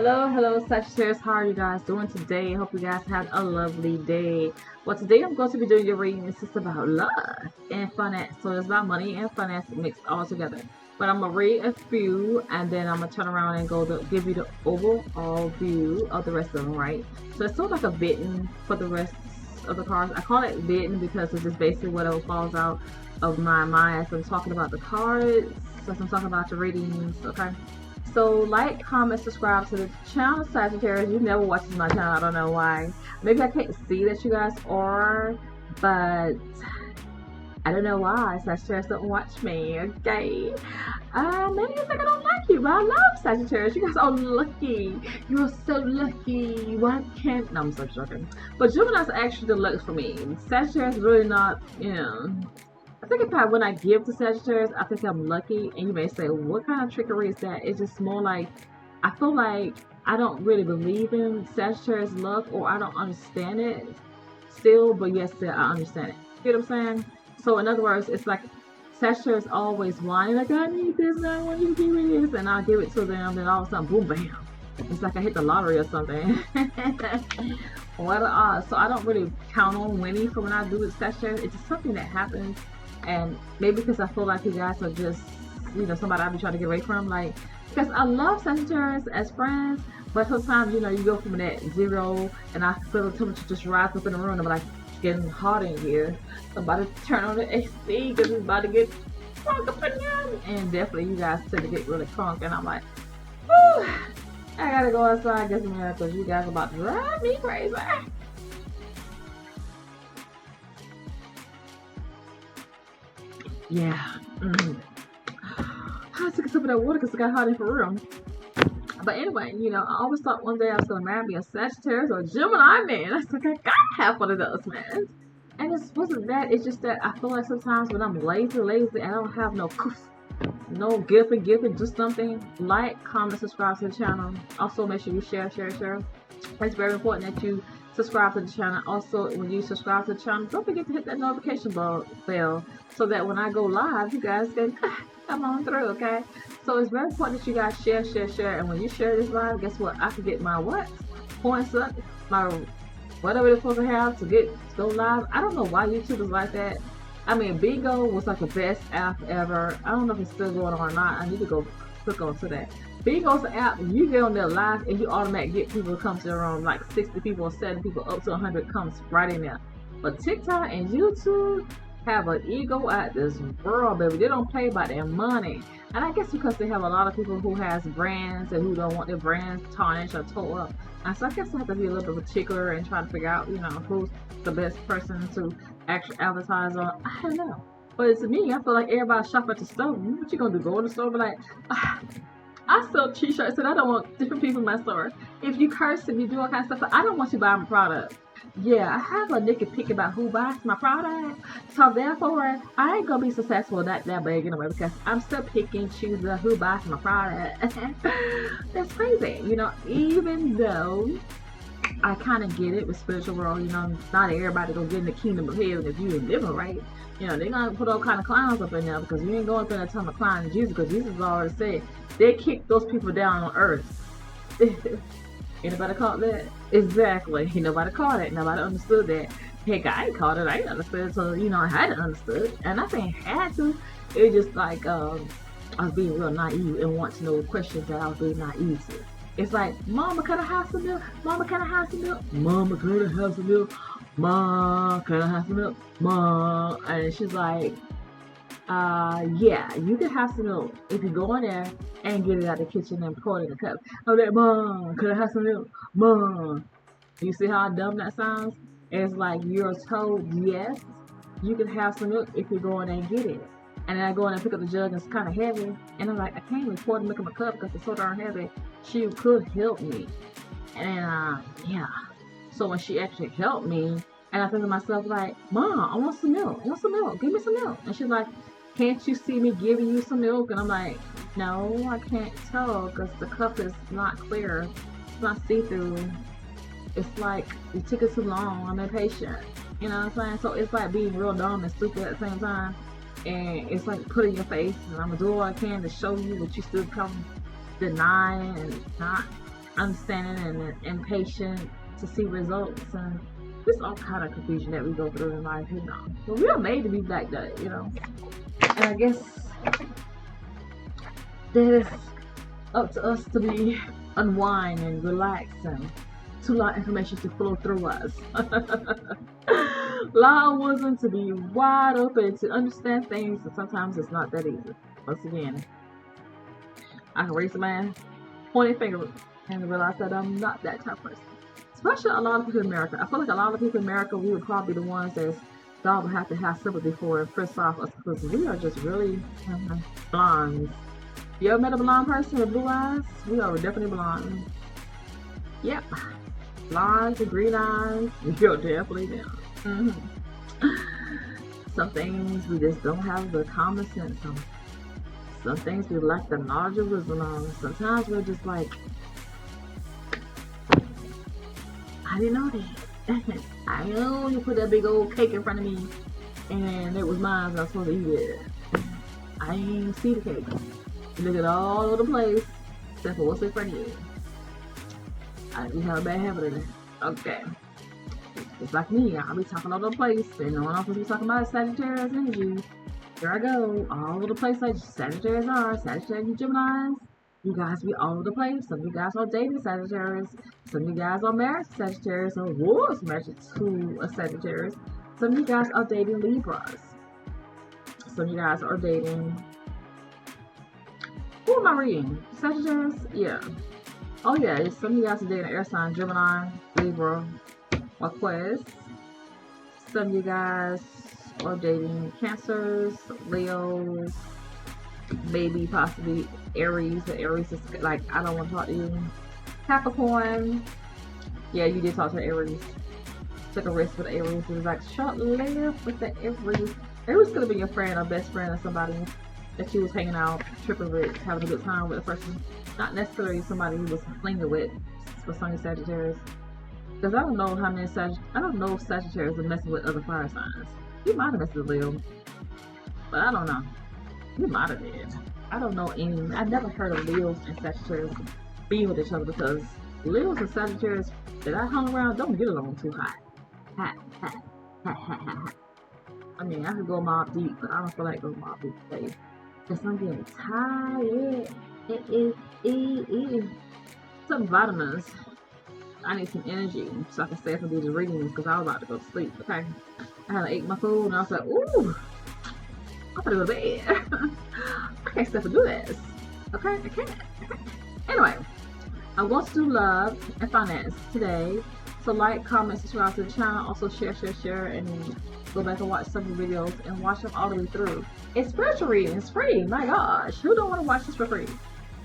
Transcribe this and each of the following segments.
Hello, Sagittarius. How are you guys doing today? I hope you guys had a lovely day. Well, today I'm going to be doing your reading. It's just about love and finance. So it's about money and finance mixed all together. But I'm going to read a few and then I'm going to turn around and give you the overall view of the rest of them, right? So it's sort of like a bitten for the rest of the cards. I call it bitten because it's just basically whatever falls out of my mind as I'm talking about the cards, as I'm talking about the readings, okay? So like, comment, subscribe to the channel, Sagittarius. You never watches my channel. I don't know why. Maybe I can't see that you guys are, but I don't know why Sagittarius don't watch me. Okay. Maybe you think I don't like you, but I love Sagittarius. You guys are lucky. You're so lucky. Why can't? No, I'm so joking. But Gemini's actually the luck for me. Sagittarius really not. I think if when I give to Sagittarius, I think I'm lucky. And you may say, what kind of trickery is that? It's just more like, I feel like I don't really believe in Sagittarius luck, or I don't understand it still, but yes, I understand it. You know what I'm saying? So in other words, it's like Sagittarius always whining, like, I need this, and I want you to give me this, and I'll give it to them, then all of a sudden, boom, bam. It's like I hit the lottery or something. What an odds. So I don't really count on winning for when I do with Sagittarius. It's just something that happens. And maybe because I feel like you guys are just, somebody I be trying to get away from. Like, because I love Sagittarius as friends, but sometimes, you go from that zero, and I feel the temperature just rise up in the room, and I'm like, it's getting hot in here. So I'm about to turn on the AC because it's about to get crunk up in here. And definitely you guys tend to get really crunk, and I'm like, whew, I gotta go outside and get some air because you guys are about to drive me crazy. Yeah. I took some of that water because it got hot in for real. But anyway, I always thought one day I was going to marry a Sagittarius or a Gemini man. I was like, I gotta have one of those, man. And it wasn't that. It's just that I feel like sometimes when I'm lazy, and I don't have no giving, just something. Like, comment, subscribe to the channel. Also, make sure you share. It's very important that you subscribe to the channel. Also, when you subscribe to the channel, don't forget to hit that notification bell so that when I go live, you guys can come on through, okay? So it's very important that you guys share. And when you share this live, guess what? I can get my points up, my whatever they're supposed to have to go live. I don't know why YouTube is like that. I mean, Bingo was like the best app ever. I don't know if it's still going on or not. I need to go click onto that. Bingo's an app, you get on there live and you automatically get people to come to your room, like 60 people or 70 people, up to 100 comes right in there. But TikTok and YouTube have an ego at this world, baby. They don't play by their money. And I guess because they have a lot of people who has brands and who don't want their brands tarnished or tore up. And so I guess I have to be a little bit of a tickler and try to figure out, who's the best person to actually advertise on. I don't know. But to me, I feel like everybody shop at the store. What you gonna do? Go in the store and be like, I sell t-shirts and I don't want different people in my store. If you curse and you do all kinds of stuff, I don't want you buying my product. Yeah, I have a nigga pick about who buys my product. So therefore, I ain't gonna be successful that big anyway because I'm still picking, choosing who buys my product. That's crazy, even though I kind of get it with spiritual world, not everybody gonna get in the kingdom of heaven if you ain't living right. They're gonna put all kind of clowns up in there because you ain't going up in there telling the clown to Jesus because Jesus already said they kicked those people down on earth. Anybody caught that? Exactly. Nobody caught it. Nobody understood that. Heck, I ain't caught it. I ain't understood. So, I hadn't understood. And I think I had to. It was just like I was being real naive and want to know questions that I was being naive to. It's like, Mama, can I have some milk? Mama, can I have some milk? Mama, can I have some milk? Mom, can I have some milk? Mom. And she's like, yeah, you can have some milk if you go in there and get it out of the kitchen and pour it in the cup. I'm like, Mom, can I have some milk? Mom. You see how dumb that sounds? It's like you're told, yes, you can have some milk if you go in there and get it. And then I go in and pick up the jug and it's kind of heavy. And I'm like, I can't even pour the milk in my cup because it's so darn heavy. She could help me. And yeah. So when she actually helped me, and I think to myself like, Mom, I want some milk. I want some milk. Give me some milk. And she's like, can't you see me giving you some milk? And I'm like, no, I can't tell because the cup is not clear. It's not see-through. It's like, you took it too long. I'm impatient. You know what I'm saying? So it's like being real dumb and stupid at the same time. And it's like put in your face. And I'm going to do all I can to show you, but you still come denying and not understanding and impatient to see results, and just all kind of confusion that we go through in life, you know. But we are made to be like that, you know. And I guess that is up to us to be unwind and relax and to allow information to flow through us. Allow wisdom to be wide open to understand things, and sometimes it's not that easy. Once again, I can raise a man, pointing finger, and realize that I'm not that type of person. Especially a lot of people in America. I feel like a lot of people in America, we would probably be the ones that God would have to have sympathy for and piss off us, because we are just really blondes. You ever met a blonde person with blue eyes? We are definitely blonde. Yep. Blondes and green eyes. You're definitely them. Some things we just don't have the common sense on. Some things we lack the knowledge of wisdom on. Sometimes we're just like, I didn't know that. I know you put that big old cake in front of me and it was mine, so I was supposed to eat it. I ain't see the cake. You look at all over the place except for what's in front of you. I just have a bad habit of that. Okay. It's like me, I'll be talking all over the place, and no one else will be talking about Sagittarius energy. Here I go, all over the place like Sagittarius are, Sagittarius Geminis. You guys be all over the place. Some of you guys are dating Sagittarius. Some of you guys are married to Sagittarius or was married to a Sagittarius. Some of you guys are dating Libras. Some of you guys are dating... Who am I reading? Sagittarius? Yeah. Oh yeah, some of you guys are dating air sign, Gemini, Libra, Aquarius. Some of you guys are dating Cancers, Leos, maybe possibly Aries. The Aries is like, I don't want to talk to you. Capricorn. Yeah, you did talk to Aries. Took a risk with Aries. It was like short-lived with the Aries. Aries could have been your friend or best friend or somebody that you was hanging out, tripping with, having a good time with a person. Not necessarily somebody you was flinging with for some Sagittarius. Because I don't know how many I don't know if Sagittarius are messing with other fire signs. You might have messed with Leo. But I don't know. You might have been. I don't know any. I've never heard of Leos and Sagittarius being with each other, because Leos and Sagittarius that I hung around don't get along too hot. Hot. I mean, I could go mob deep, but I don't feel like going mob deep today. Because I'm getting tired. Some vitamins. I need some energy so I can stay up and do the readings, because I was about to go to sleep. Okay. I had ate my food and I was like, ooh, I'm gonna go to bed. I can't stay up and do this. Okay, I can't. Anyway, I want to do love and finance today. So like, comment, subscribe to the channel. Also share, and go back and watch some of the videos and watch them all the way through. It's spiritual reading. It's free. My gosh, who don't want to watch this for free?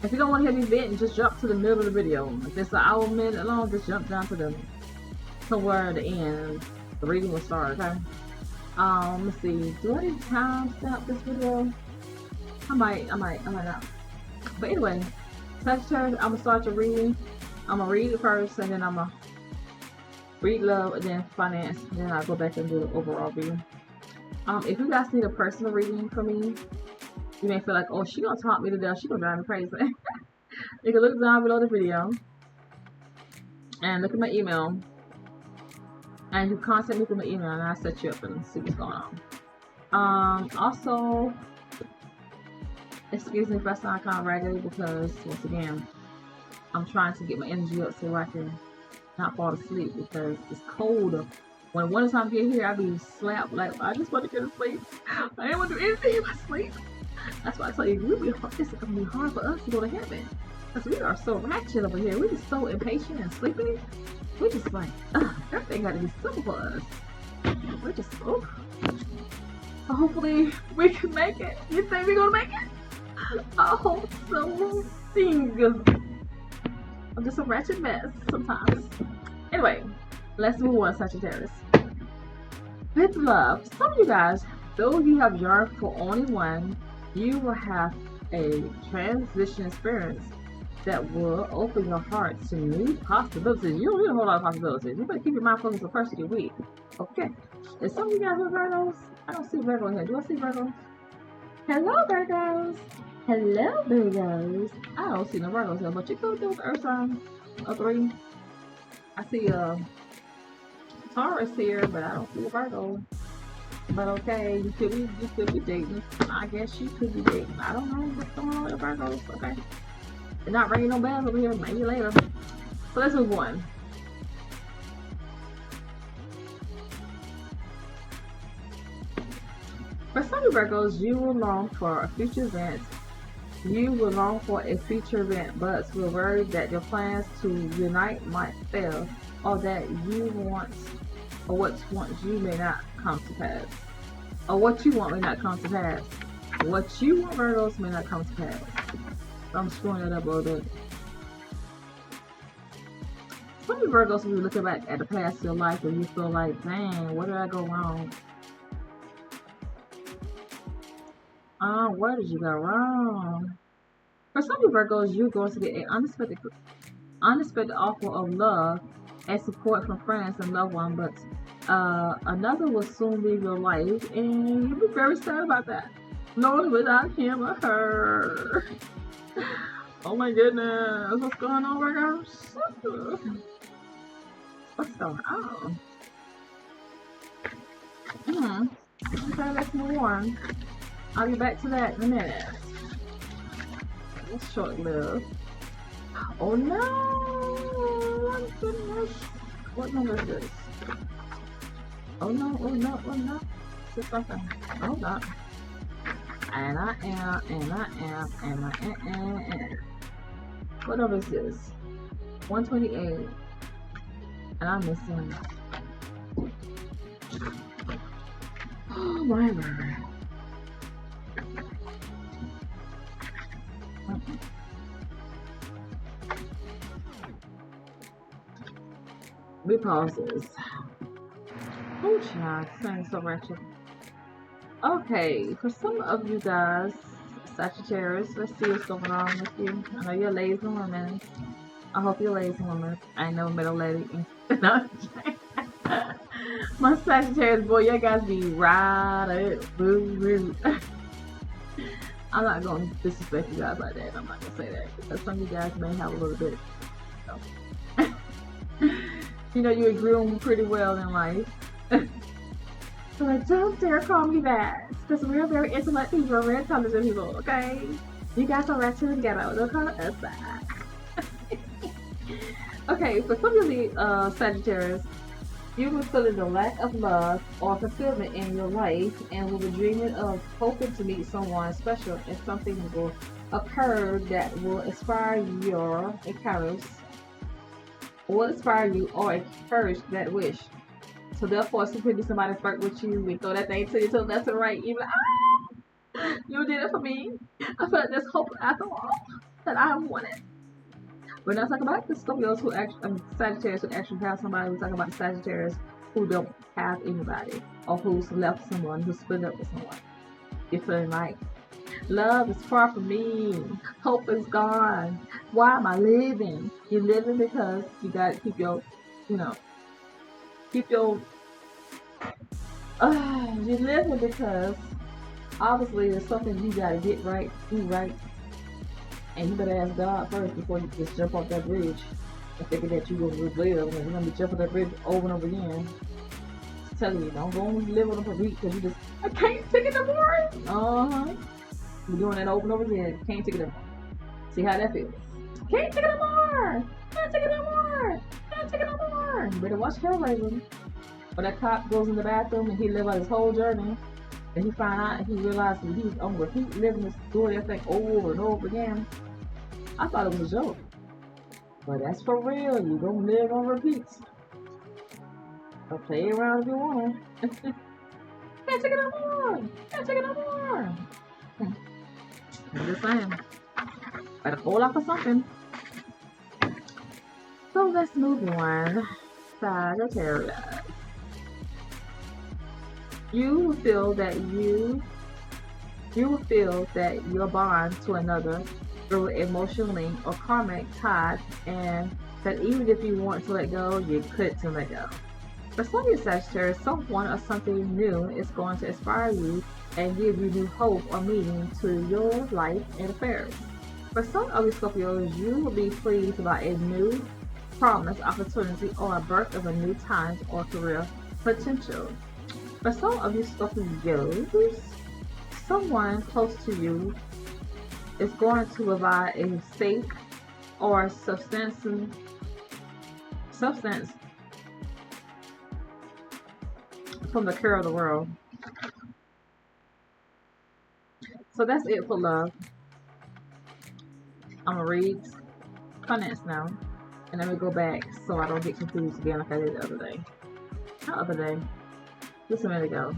If you don't want to hear me vent, just jump to the middle of the video. If it's an hour, minute long, just jump down to somewhere at the end. The reading will start, okay? Let's see. Do I need to timestamp this video? I might not. But anyway, Sagittarius, I'm gonna start your reading. I'm gonna read it first, and then I'm gonna read love, and then finance, and then I'll go back and do the overall view. If you guys need a personal reading from me, you may feel like, oh, she gonna talk me to death, she gonna drive me crazy. You can look down below the video and look at my email, and you contact me through my email, and I'll set you up and see what's going on. Also, excuse me if I sound kind of raggedy, because once again, I'm trying to get my energy up so I can not fall asleep, because it's cold. When wintertime get here, I be slapped like, I just want to get to sleep. I didn't want to do anything in my sleep. That's why I tell you, it's gonna be hard for us to go to heaven, because we are so ratchet over here. We're just so impatient and sleepy. We're just like, everything got to be simple for us. We're just, so hopefully we can make it. You think we're gonna make it? I hope so. I'm just a ratchet mess sometimes. Anyway, let's move on, Sagittarius. With love, some of you guys, though you have yearned for only one, you will have a transition experience that will open your heart to new possibilities. You don't need a whole lot of possibilities. You better keep your mind focused on the first of your week. Okay. And some of you guys are Virgos. I don't see Virgo here. Do I see Virgo? Hello, Virgos. Hello, Virgos. I don't see no Virgos here, but you could do with the Earth sign. A 3. I see a Taurus here, but I don't see a Virgo. But okay, you could be dating. I guess you could be dating. I don't know what's going on with Virgos. Okay, it's not ringing no bells over here. Maybe later. So let's move on. For some Virgos, you will long for a future event. You will long for a future event, but will worry that your plans to unite might fail, or that you want, or what you may not come to pass. Or what you want may not come to pass. What you want, Virgos, may not come to pass. I'm screwing that up a little bit. Some of you Virgos will be looking back at the past of your life and you feel like, dang, where did I go wrong? Where did you go wrong? For some of you Virgos, you're going to get an unexpected offer of love and support from friends and loved ones, but another will soon leave your life, and you'll be very sad about that. Knowing without him or her. Oh my goodness, what's going on, Virgos? What's going on? Okay, let's move on. I'll be back to that in a minute. It's short-lived. Oh no! My goodness. What number is this? Oh no, oh no, oh no. Just something. Oh no. And I am. What number is this? 128. And I'm missing. Oh my word. We pause this. Oh, child, sounds so wretched. Okay, for some of you guys, Sagittarius, let's see what's going on with you. I know you're lazy women. I hope you're lazy women. I know middle lady. My Sagittarius boy, you guys be right. Boo. I'm not going to disrespect you guys like that. I'm not going to say that because some of you guys may have a little bit. You know, you agree with me pretty well in life. So like, don't dare call me that. Because we're very intellect people, we're very intelligent people, okay? You guys are right together. Don't call us that. Okay, for some of the Sagittarius, you will feel the lack of love or fulfillment in your life and will be dreaming of hoping to meet someone special, and something will occur that will inspire your encounters. Will inspire you or encourage that wish. So therefore, simply somebody flirt with you and throw that thing to you to the left and right. You like, you did it for me. I feel like there's hope after all that I wanted. We're not talking about the Scorpios who actually, Sagittarius who actually have somebody. We're talking about the Sagittarius who don't have anybody or who's left someone, who's split up with someone. You're feeling like, love is far from me. Hope is gone. Why am I living? You're living because you gotta keep your, you're living because obviously there's something you gotta get right, do right, and you better ask God first before you just jump off that bridge and thinking that you're gonna live and you're gonna be jumping that bridge over and over again. Just telling you, don't go and live on a week because you just, I can't take it no more. You're doing that over and over again. Can't take it no more. See how that feels. Can't take it no more. Can't take it no more. Can't take it no more. You better watch Hellraiser. When that cop goes in the bathroom and he lives out his whole journey, and he find out and he realized that he's on repeat living this doing that thing over and over again. I thought it was a joke. But that's for real. You're gonna live on repeats. So play around if you want. Can't take it no more. Can't take it no more. I'm just saying. Better hold up for something. So let's move on. Sagittarius. You will feel that your bond to another through emotional link or karmic ties, and that even if you want to let go, you couldn't let go. For some of you Sagittarius, someone or something new is going to inspire you and give you new hope or meaning to your life and affairs. For some of you Scorpios, you will be pleased about a new promise, opportunity, or a birth of a new times or career potential. For some of you Scorpios, someone close to you is going to provide a safe or substance from the care of the world. So that's it for love. I'm gonna read comments now, and then we go back so I don't get confused again like I did the other day. Not other day, just a minute ago.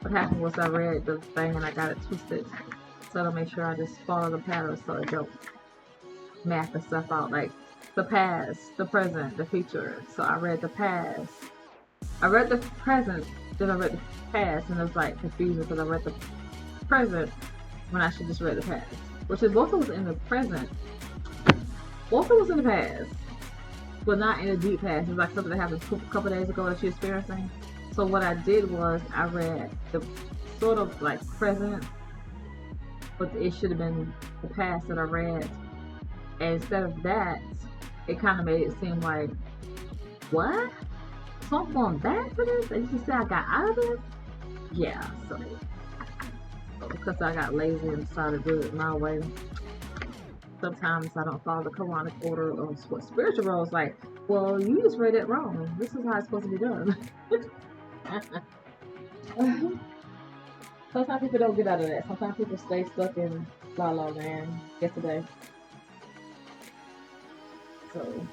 What happened was I read the thing and I got it twisted. So to make sure I just follow the pattern so I don't map the stuff out, like the past, the present, the future. So I read the past. I read the present, then I read the past, and it was like confusing because I read the present when I should just read the past. Which is both of us in the present. Both of us in the past, but not in the deep past. It's like something that happened a couple days ago that you're experiencing. So what I did was I read the sort of like present, but it should have been the past that I read. And instead of that, it kind of made it seem like, what? So I'm going back to this? And you say I got out of this? Yeah, so because I got lazy and decided to do it my way. Sometimes I don't follow the Quranic order of what spiritual role is like. Well, you just read it wrong. This is how it's supposed to be done. Sometimes people don't get out of that. Sometimes people stay stuck in La La Land yesterday. So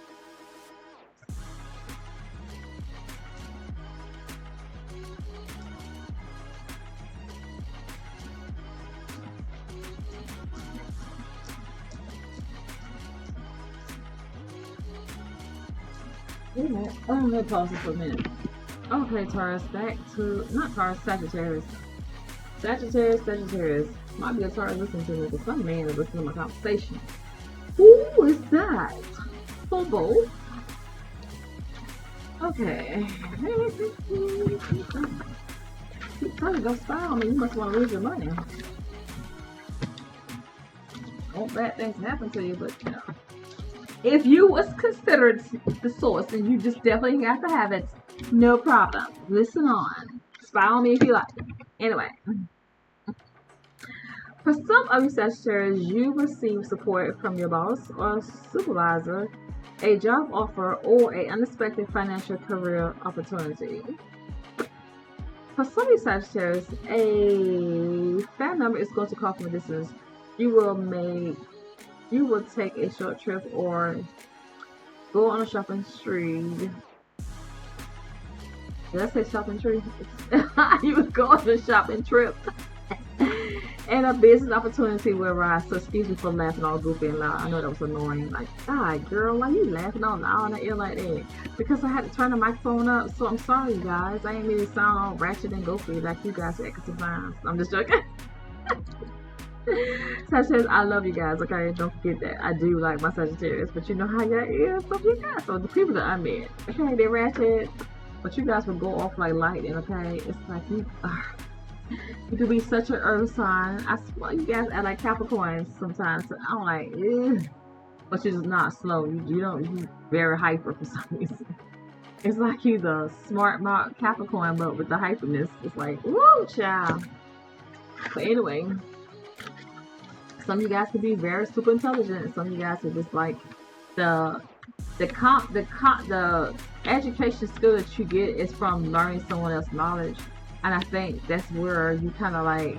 I'm gonna pause it for a minute. Okay, Taurus, back to, not Taurus, Sagittarius. Sagittarius. Might be a Taurus listening to me, but some man is listening to my conversation. Who is that? Bobo. Okay. You probably don't smile on me. You must want to lose your money. Won't bad things happen to you, but you know. If you was considered the source, then you just definitely have to have it. No problem. Listen on. Spy on me if you like. Anyway. For some of you Sagittarius, you receive support from your boss or supervisor, a job offer, or an unexpected financial career opportunity. For some of you Sagittarius, a family member is going to call from a distance. You will take a short trip or go on a shopping spree. Did I say shopping trip? You would go on a shopping trip. And a business opportunity will arise. So excuse me for laughing all goofy and loud. I know that was annoying. Like, God, girl, why you laughing all loud in the ear like that? Because I had to turn the microphone up. So I'm sorry, you guys. I ain't mean to sound all ratchet and goofy like you guys acting sometimes. I'm just joking. Sagittarius, I love you guys, okay? Don't forget that. I do like my Sagittarius, but you know how y'all is, so you guys. So the people that I met, okay, they're ratchet, but you guys will go off like lightning, okay? It's like you could be such an earth sign. I swear you guys act like Capricorns sometimes. So I'm like, ew. But you're just not slow. You very hyper for some reason. It's like you the smart mouth Capricorn, but with the hyperness. It's like, woo, child. But anyway. Some of you guys could be very super intelligent. Some of you guys are just like the education skill that you get is from learning someone else's knowledge, and I think that's where you kind of like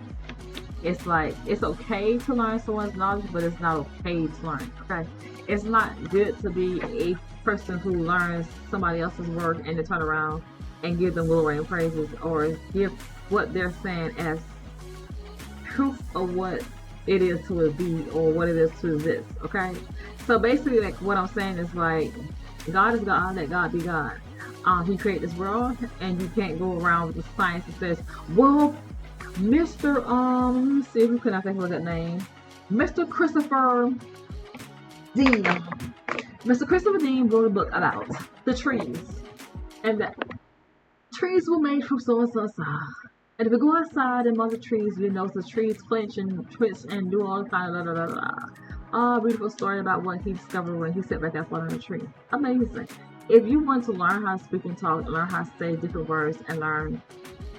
it's okay to learn someone's knowledge, but it's not okay to learn. Okay, it's not good to be a person who learns somebody else's work and to turn around and give them glowing praises or give what they're saying as proof of what it is to be or what it is to exist. Okay, so basically like what I'm saying is like God is God, let God be God. He created this world, and you can't go around with the science that says, well, Mr. Let me see, who can I think of that name? Mr. Christopher Dean. Mr. Christopher Dean wrote a book about the trees, and that trees were made from so and so. And if you go outside and mother trees, you know the trees flinch and twist and do all kind of beautiful story about what he discovered when he sat back up under a tree. Amazing. If you want to learn how to speak and talk, learn how to say different words, and learn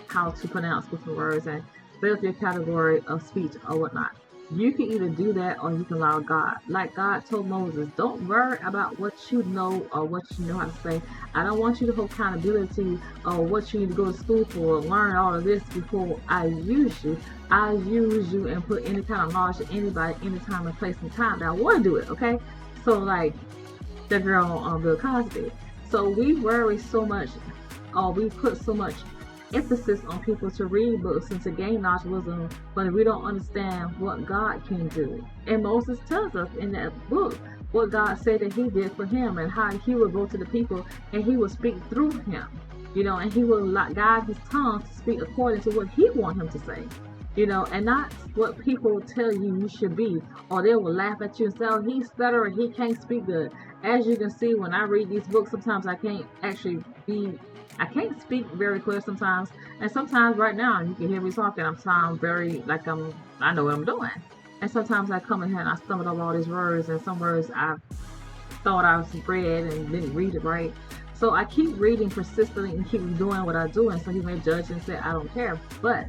how to pronounce different words, and build your category of speech or whatnot, you can either do that or you can allow God. Like God told Moses, don't worry about what you know or what you know how to say. I don't want you to hold accountability or what you need to go to school for, learn all of this before I use you. I use you and put any kind of knowledge to anybody, anytime and place and time that I want to do it, okay? So like the girl on Bill Cosby. So we worry so much, or we put so much emphasis on people to read books and to gain knowledge, wisdom, but we don't understand what God can do. And Moses tells us in that book what God said that he did for him, and how he would go to the people and he would speak through him, and he will guide his tongue to speak according to what he wants him to say, and not what people tell you should be, or they will laugh at you and say, oh, he's stuttering, he can't speak good. As you can see, when I read these books, sometimes I can't speak very clear sometimes, and sometimes right now you can hear me talking, I'm sound very like I know what I'm doing, and sometimes I come in here and I stumble over all these words, and some words I thought I was read and didn't read it right. So I keep reading persistently and keep doing what I do, and so he may judge and say I don't care, but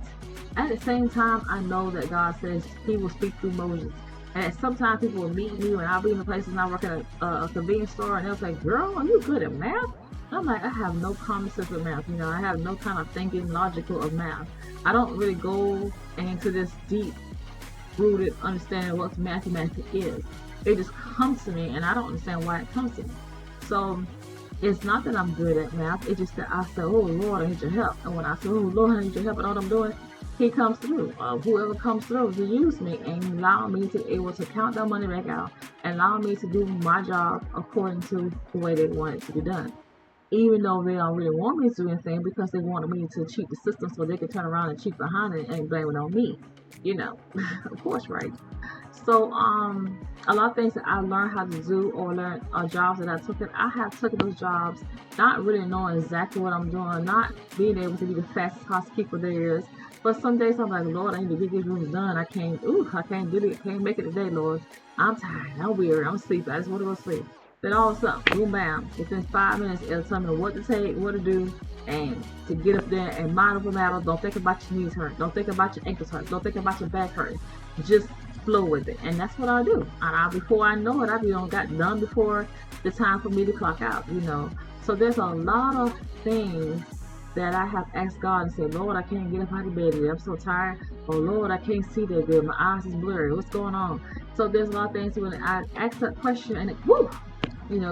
at the same time I know that God says he will speak through Moses. And sometimes people will meet me when I'll be in the places and I work at a convenience store, and they'll say, girl, are you good at math? I'm like, I have no common sense with math. I have no kind of thinking logical of math. I don't really go into this deep rooted understanding of what mathematics is. It just comes to me, and I don't understand why it comes to me. So it's not that I'm good at math. It's just that I say, oh Lord, I need your help. And when I say, oh Lord, I need your help, and all I'm doing, he comes through. Whoever comes through to use me and allow me to be able to count that money back out, and allow me to do my job according to the way they want it to be done. Even though they don't really want me to do anything, because they wanted me to cheat the system so they could turn around and cheat behind it and blame it on me. Of course, right? So a lot of things that I learned how to do, or learn jobs that I took, I have taken those jobs not really knowing exactly what I'm doing, not being able to be the fastest housekeeper there is. But some days I'm like, Lord, I need to get these rooms done. I can't do it. Can't make it today, Lord. I'm tired. I'm weary. I'm sleepy. I just want to go sleep. Then all of a sudden, boom, bam, within 5 minutes, it'll tell me what to take, what to do, and to get up there and mind over matter. Don't think about your knees hurt. Don't think about your ankles hurt. Don't think about your back hurt. Just flow with it. And that's what I do. And before I know it, I'll be got done before the time for me to clock out, So there's a lot of things that I have asked God and said, Lord, I can't get up out of bed today. I'm so tired. Oh, Lord, I can't see that good. My eyes is blurry. What's going on? So there's a lot of things when I ask that question and it,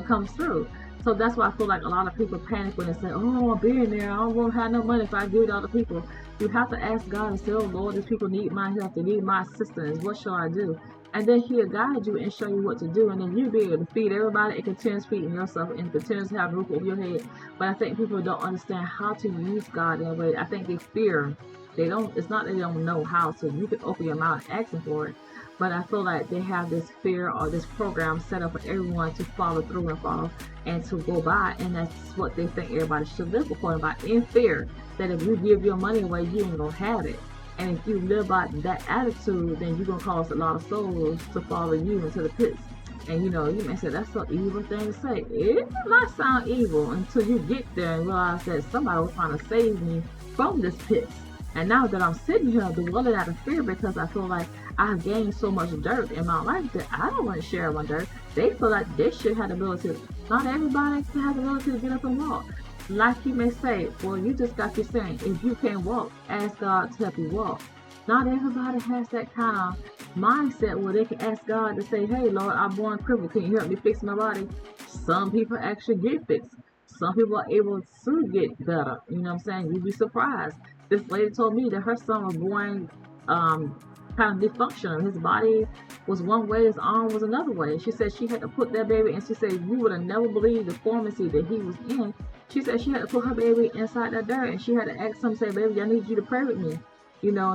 comes through. So that's why I feel like a lot of people panic when they say, oh, I'm being there. I won't have no money if I give it to other people. You have to ask God and say, oh, Lord, these people need my help. They need my assistance. What shall I do? And then he'll guide you and show you what to do. And then you'll be able to feed everybody and continue feeding yourself and continue to have a roof over your head. But I think people don't understand how to use God in a way. I think they fear. It's not that they don't know how to. You can open your mouth and ask them for it. But I feel like they have this fear or this program set up for everyone to follow through and follow and to go by. And that's what they think everybody should live according by, in fear that if you give your money away, you ain't going to have it. And if you live by that attitude, then you're going to cause a lot of souls to follow you into the pits. And you may say, that's an evil thing to say. It might sound evil until you get there and realize that somebody was trying to save me from this pit. And now that I'm sitting here dwelling out of fear because I feel like I've gained so much dirt in my life that I don't want to share my dirt. They feel like they should have the ability. Not everybody can have the ability to get up and walk. Like you may say, well, you just got to saying, if you can't walk, ask God to help you walk. Not everybody has that kind of mindset where they can ask God to say, hey, Lord, I'm born crippled. Can you help me fix my body? Some people actually get fixed. Some people are able to get better. You know what I'm saying? You'd be surprised. This lady told me that her son was born kind of dysfunctional. His body was one way, his arm was another way. She said she had to put that baby, and she said you would have never believed the pharmacy that he was in. She said she had to put her baby inside that dirt, and she had to ask him, say, baby, I need you to pray with me.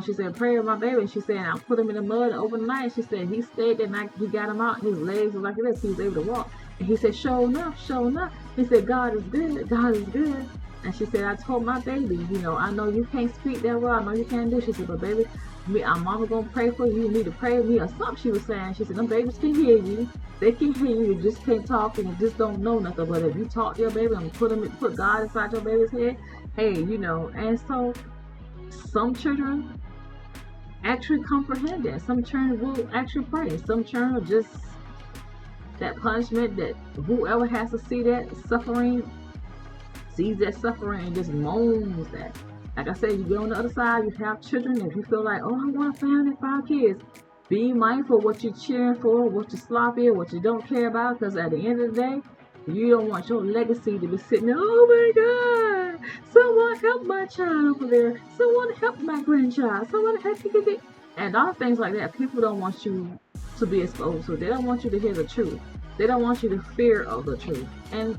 She said, pray with my baby. She said, I put him in the mud overnight. She said, he stayed that night. He got him out. His legs were like this. He was able to walk. And he said, sure enough. He said, God is good. God is good. And she said, I told my baby, I know you can't speak that well. I know you can't do. She said, but baby, Me, our mama gonna pray for you. You need to pray with me or something. She was saying. She said, them babies can hear you. They can hear you. You just can't talk and you just don't know nothing. But if you talk to your baby and put God inside your baby's head, hey, you know. And so some children actually comprehend that. Some children will actually pray. Some children will just that punishment that whoever has to see that suffering sees that suffering and just moans that. Like I said, you get on the other side, you have children. If you feel like, oh, I want a family, 5 kids, be mindful what you're cheering for, what you're sloppy, what you don't care about, because at the end of the day, you don't want your legacy to be sitting there, oh my God, someone help my child over there, someone help my grandchild, someone help me. And all things like that, people don't want you to be exposed to. They don't want you to hear the truth. They don't want you to fear of the truth. And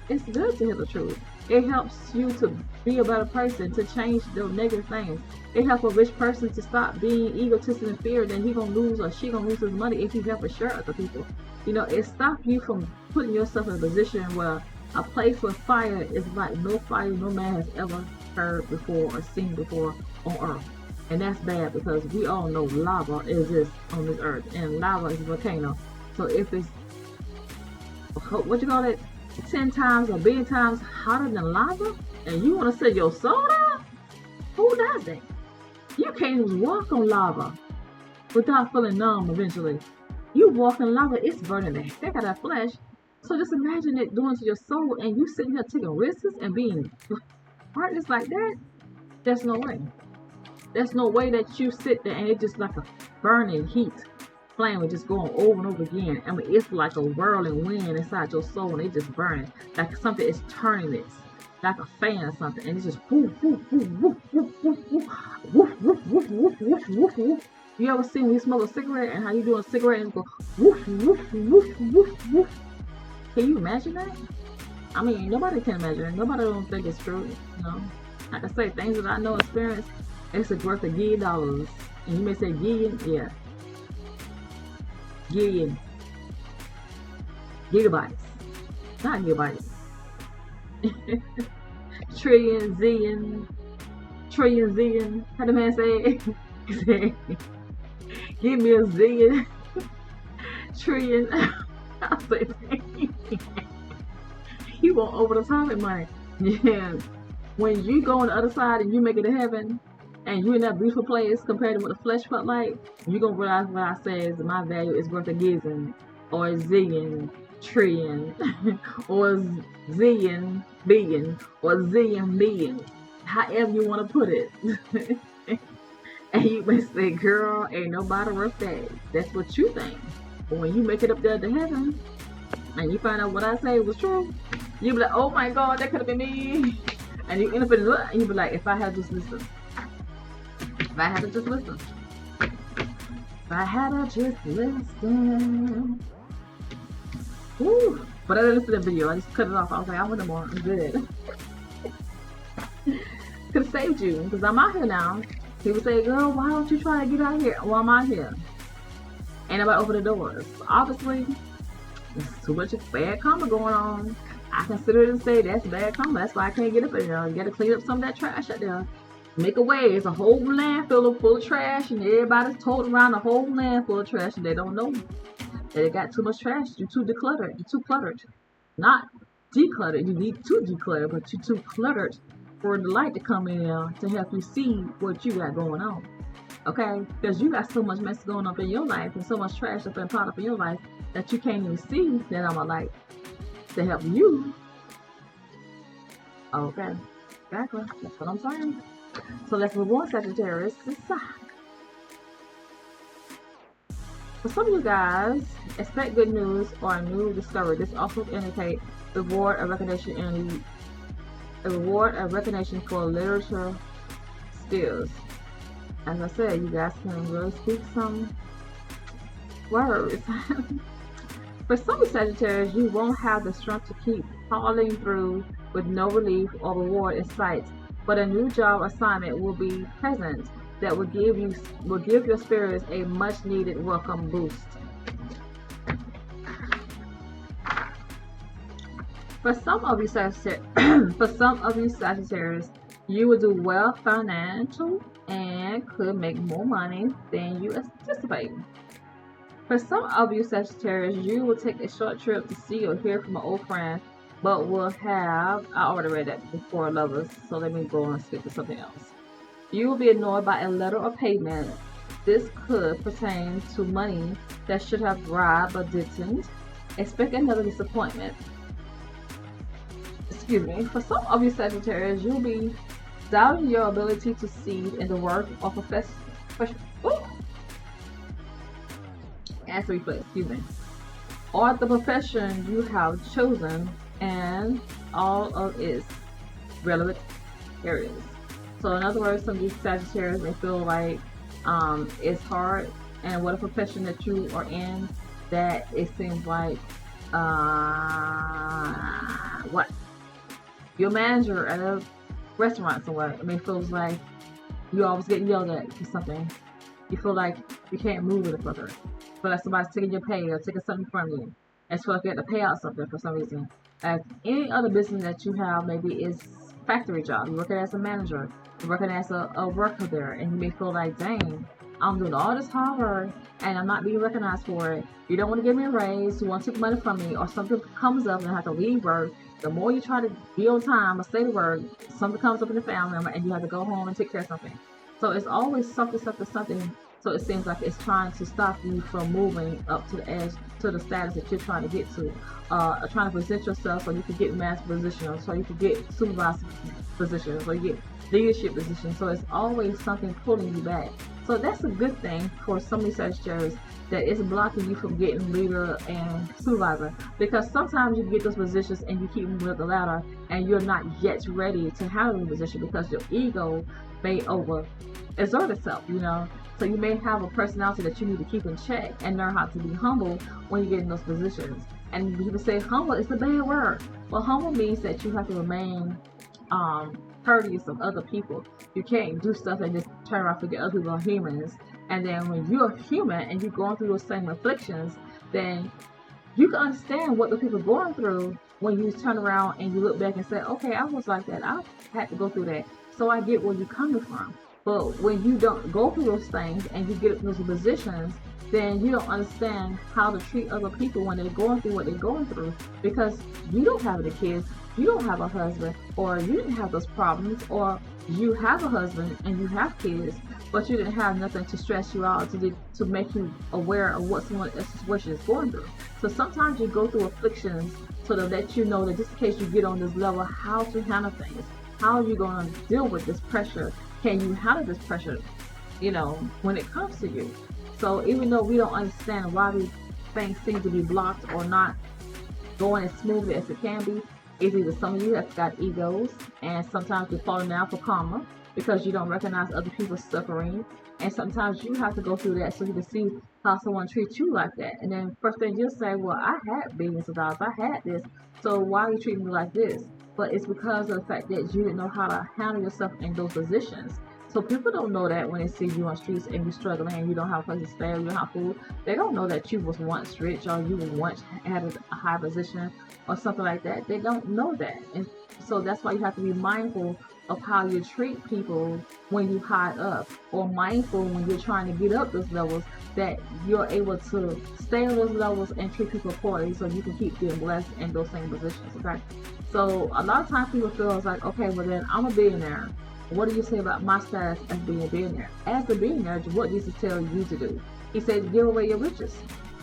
it's good to hear the truth. It helps you to be a better person, to change those negative things. It helps a rich person to stop being egotistic and fear that he gonna lose or she gonna lose his money if he help and share other people. You know, it stops you from putting yourself in a position where a place with fire is like no fire no man has ever heard before or seen before on earth. And that's bad because we all know lava exists on this earth and lava is a volcano. So if it's, what you call it, 10 times or 1 billion times hotter than lava, and you want to send your soul down? Who does that? You can't even walk on lava without feeling numb eventually. You walk in lava, it's burning the heck out of that flesh. So just imagine it doing to your soul and you sitting here taking risks and being heartless like that. There's no way. There's no way that you sit there and it's just like a burning heat. Flame is just going over and over again. I mean, it's like a whirling wind inside your soul and it's just burning. Like something is turning it. Like a fan or something. And it's just woof, woof, woof, woof, woof, woof, woof, woof, woof, woof, woof, woof, woof. You ever seen when you smoke a cigarette and how you do a cigarette and it go woof, woof, woof, woof, woof? Can you imagine that? I mean, nobody can imagine it. Nobody don't think it's true, you know. Like I say, things that I know experience, it's worth $1 billion. And you may say gillion, yeah. Gillion. Gigabytes. Not gigabytes. Trillion, zillion. Trillion, zillion. How the man say it? He said, give me a zillion. Trillion. I say, you want over the top of money. Yeah. When you go on the other side and you make it to heaven, and you're in that beautiful place compared to what the flesh felt like, you're going to realize what I say is my value is worth a gizon, or a zillion, trillion, or zillion, billion, or zillion, million. However you want to put it. And you may say, girl, ain't nobody worth that. That's what you think. But when you make it up there to heaven, and you find out what I say was true, you be like, oh my God, that could have been me. And you end up in the and you be like, if I had just listened. If I had to just listen. If I had to just listen. Woo. But I didn't listen to the video. I just cut it off. I was like, I want no more. I'm good. Could have saved you. Because I'm out here now. People say, girl, why don't you try to get out of here? Well, I'm out here. Ain't nobody open the doors. Obviously, there's too much bad karma going on. I consider it and say that's bad karma. That's why I can't get up in there. You got to clean up some of that trash out there. Make a way. It's a whole landfill full of trash, and everybody's toting around a whole landfill of trash, and they don't know that they got too much trash. You're too decluttered. You're too cluttered. Not decluttered. You need to declutter, but you're too cluttered for the light to come in to help you see what you got going on. Okay? Because you got so much mess going up in your life and so much trash up and pot up in your life that you can't even see that I'm a light to help you. Okay. Exactly. That's what I'm saying. So let's move on, Sagittarius. For some of you guys, expect good news or a new discovery. This also indicates reward or recognition for literature skills. As I said, you guys can really speak some words. For some Sagittarius, you won't have the strength to keep hauling through with no relief or reward in sight. But a new job assignment will be present that will give your spirits a much needed welcome boost. For some of you Sagittarius, you will do well financial and and could make more money than you anticipate. For some of you Sagittarius, you will take a short trip to see or hear from an old friend, but will have, I already read that before, lovers, so let me go and skip to something else. You will be annoyed by a letter or payment. This could pertain to money that should have arrived but didn't. Expect another disappointment. Excuse me. For some of you Sagittarius, you'll be doubting your ability to succeed in the work or profession. And to replace, excuse me, or the profession you have chosen and all of its relevant areas. So in other words, some of these Sagittarius may feel like it's hard, and what a profession that you are in that it seems like what your manager at a restaurant somewhere. I mean, it feels like you always get yelled at for something. You feel like you can't move with a further. Feel like somebody's taking your pay or taking something from you. And feel like you have to pay out something for some reason. As any other business that you have, maybe is factory job. You're working as a manager. You're working as a worker there, and you may feel like, dang, I'm doing all this hard work and I'm not being recognized for it. You don't want to give me a raise. You want to take money from me, or something comes up and I have to leave work. The more you try to be on time or stay to work, something comes up in the family member and you have to go home and take care of something. So it's always something. So it seems like it's trying to stop you from moving up to the edge, to the status that you're trying to get to. Trying to present yourself so you can get master positions, so you can get supervisor positions, or you get leadership positions. So it's always something pulling you back. So that's a good thing for some of these Sagittarius, that it's blocking you from getting leader and supervisor, because sometimes you get those positions and you keep moving up the ladder and you're not yet ready to handle the position because your ego may over exert itself, you know. So you may have a personality that you need to keep in check and learn how to be humble when you get in those positions. And people say humble is a bad word. Well, humble means that you have to remain courteous of other people. You can't do stuff and just turn around and forget other people are humans. And then when you're human and you're going through those same afflictions, then you can understand what the people are going through when you turn around and you look back and say, okay, I was like that. I had to go through that. So I get where you're coming from. But when you don't go through those things and you get in those positions, then you don't understand how to treat other people when they're going through what they're going through, because you don't have the kids, you don't have a husband, or you didn't have those problems, or you have a husband and you have kids, but you didn't have nothing to stress you out to make you aware of what someone else's situation is going through. So sometimes you go through afflictions so to let you know that just in case you get on this level, how to handle things. How are you going to deal with this pressure? Can you handle this pressure, you know, when it comes to you? So even though we don't understand why these things seem to be blocked or not going as smoothly as it can be, it's either some of you have got egos, and sometimes you're falling down for karma because you don't recognize other people's suffering. And sometimes you have to go through that so you can see how someone treats you like that. And then first thing you'll say, well, I had billions of dollars, I had this, so why are you treating me like this? But it's because of the fact that you didn't know how to handle yourself in those positions. So people don't know that when they see you on streets and you're struggling and you don't have a place to stay or you don't have food. They don't know that you was once rich or you once had a high position or something like that. They don't know that. And so that's why you have to be mindful of how you treat people when you high up, or mindful when you're trying to get up those levels, that you're able to stay on those levels and treat people accordingly so you can keep being blessed in those same positions, okay? So a lot of times people feel it's like, okay, well then I'm a billionaire. What do you say about my status as being a billionaire? As a billionaire, what does Jesus tell you to do? He said, give away your riches.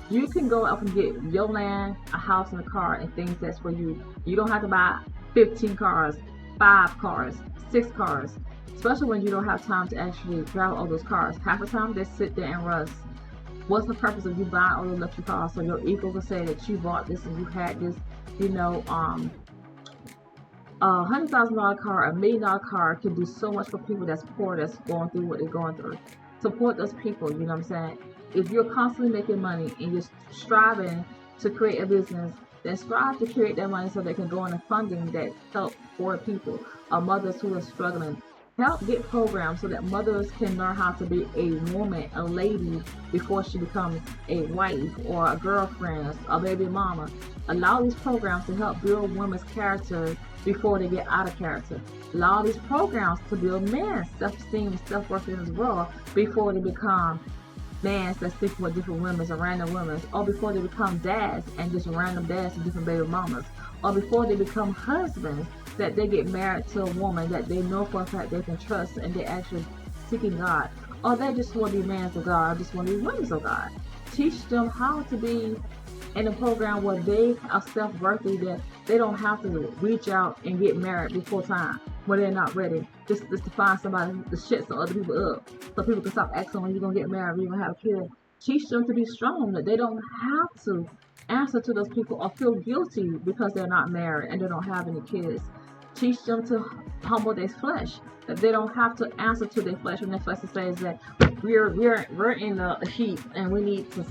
You can go out and get your land, a house, and a car, and things that's for you. You don't have to buy 15 cars, 5 cars, 6 cars, especially when you don't have time to actually drive all those cars. Half the time they sit there and rust. What's the purpose of you buying all those luxury cars? So your ego can say that you bought this and you had this, you know, $100,000 car, $1 million car can do so much for people that's poor, that's going through what they're going through. Support those people, you know what I'm saying? If you're constantly making money and you're striving to create a business, then strive to create that money so they can go into funding that help poor people or mothers who are struggling. Help get programs so that mothers can learn how to be a woman, a lady, before she becomes a wife or a girlfriend, a baby mama. Allow these programs to help build women's character before they get out of character. Allow these programs to build men's self-esteem and self-worth in this world before they become mans that sleep with different women and random women, or before they become dads and just random dads to different baby mamas, or before they become husbands that they get married to a woman that they know for a fact they can trust and they actually seeking God, or they just want to be mans of God, or just want to be women of God. Teach them how to be in a program where they are self-worthy, that they don't have to reach out and get married before time when they're not ready, just to find somebody to shut some other people up, so people can stop asking when you're going to get married, when you're going to have a kid. Teach them to be strong, that they don't have to answer to those people or feel guilty because they're not married and they don't have any kids. Teach them to humble their flesh, that they don't have to answer to their flesh when their flesh says that we're in the heat and we need to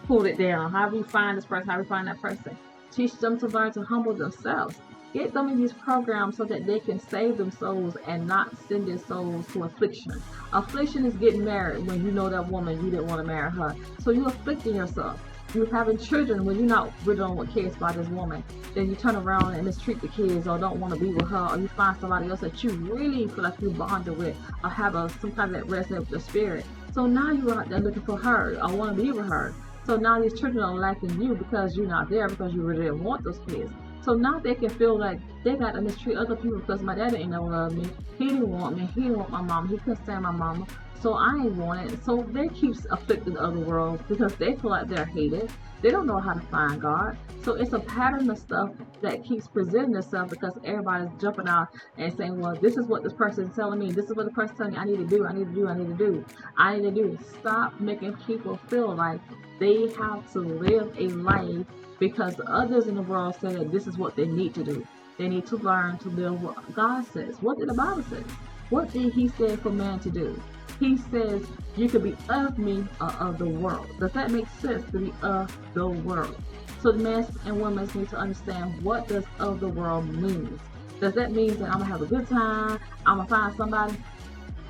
pull it down. How do we find this person? How do we find that person? Teach them to learn to humble themselves. Get them in these programs so that they can save them souls and not send their souls to affliction. Affliction is getting married when you know that woman, you didn't want to marry her. So you're afflicting yourself. You're having children when you're not really on what cares about this woman. Then you turn around and mistreat the kids, or don't want to be with her, or you find somebody else that you really feel like you bonded with, or have some kind of that resonate with the spirit. So now you're out there looking for her, or want to be with her. So now these children are lacking you because you're not there, because you really didn't want those kids. So now they can feel like they got to mistreat other people because my daddy ain't never loved me. He didn't want me. He didn't want my mama. He couldn't stand my mama. So I ain't want it. So they keep afflicting the other world because they feel like they're hated. They don't know how to find God. So it's a pattern of stuff that keeps presenting itself because everybody's jumping out and saying, well, this is what this person is telling me. This is what the person is telling me I need to do. I need to do. I need to do. I need to do. Stop making people feel like they have to live a life because the others in the world say that this is what they need to do. They need to learn to live what God says. What did the Bible say? What did He say for man to do? He says you could be of me or of the world. Does that make sense, to be of the world? So the men and women need to understand, what does of the world mean? Does that mean that I'm going to have a good time? I'm going to find somebody?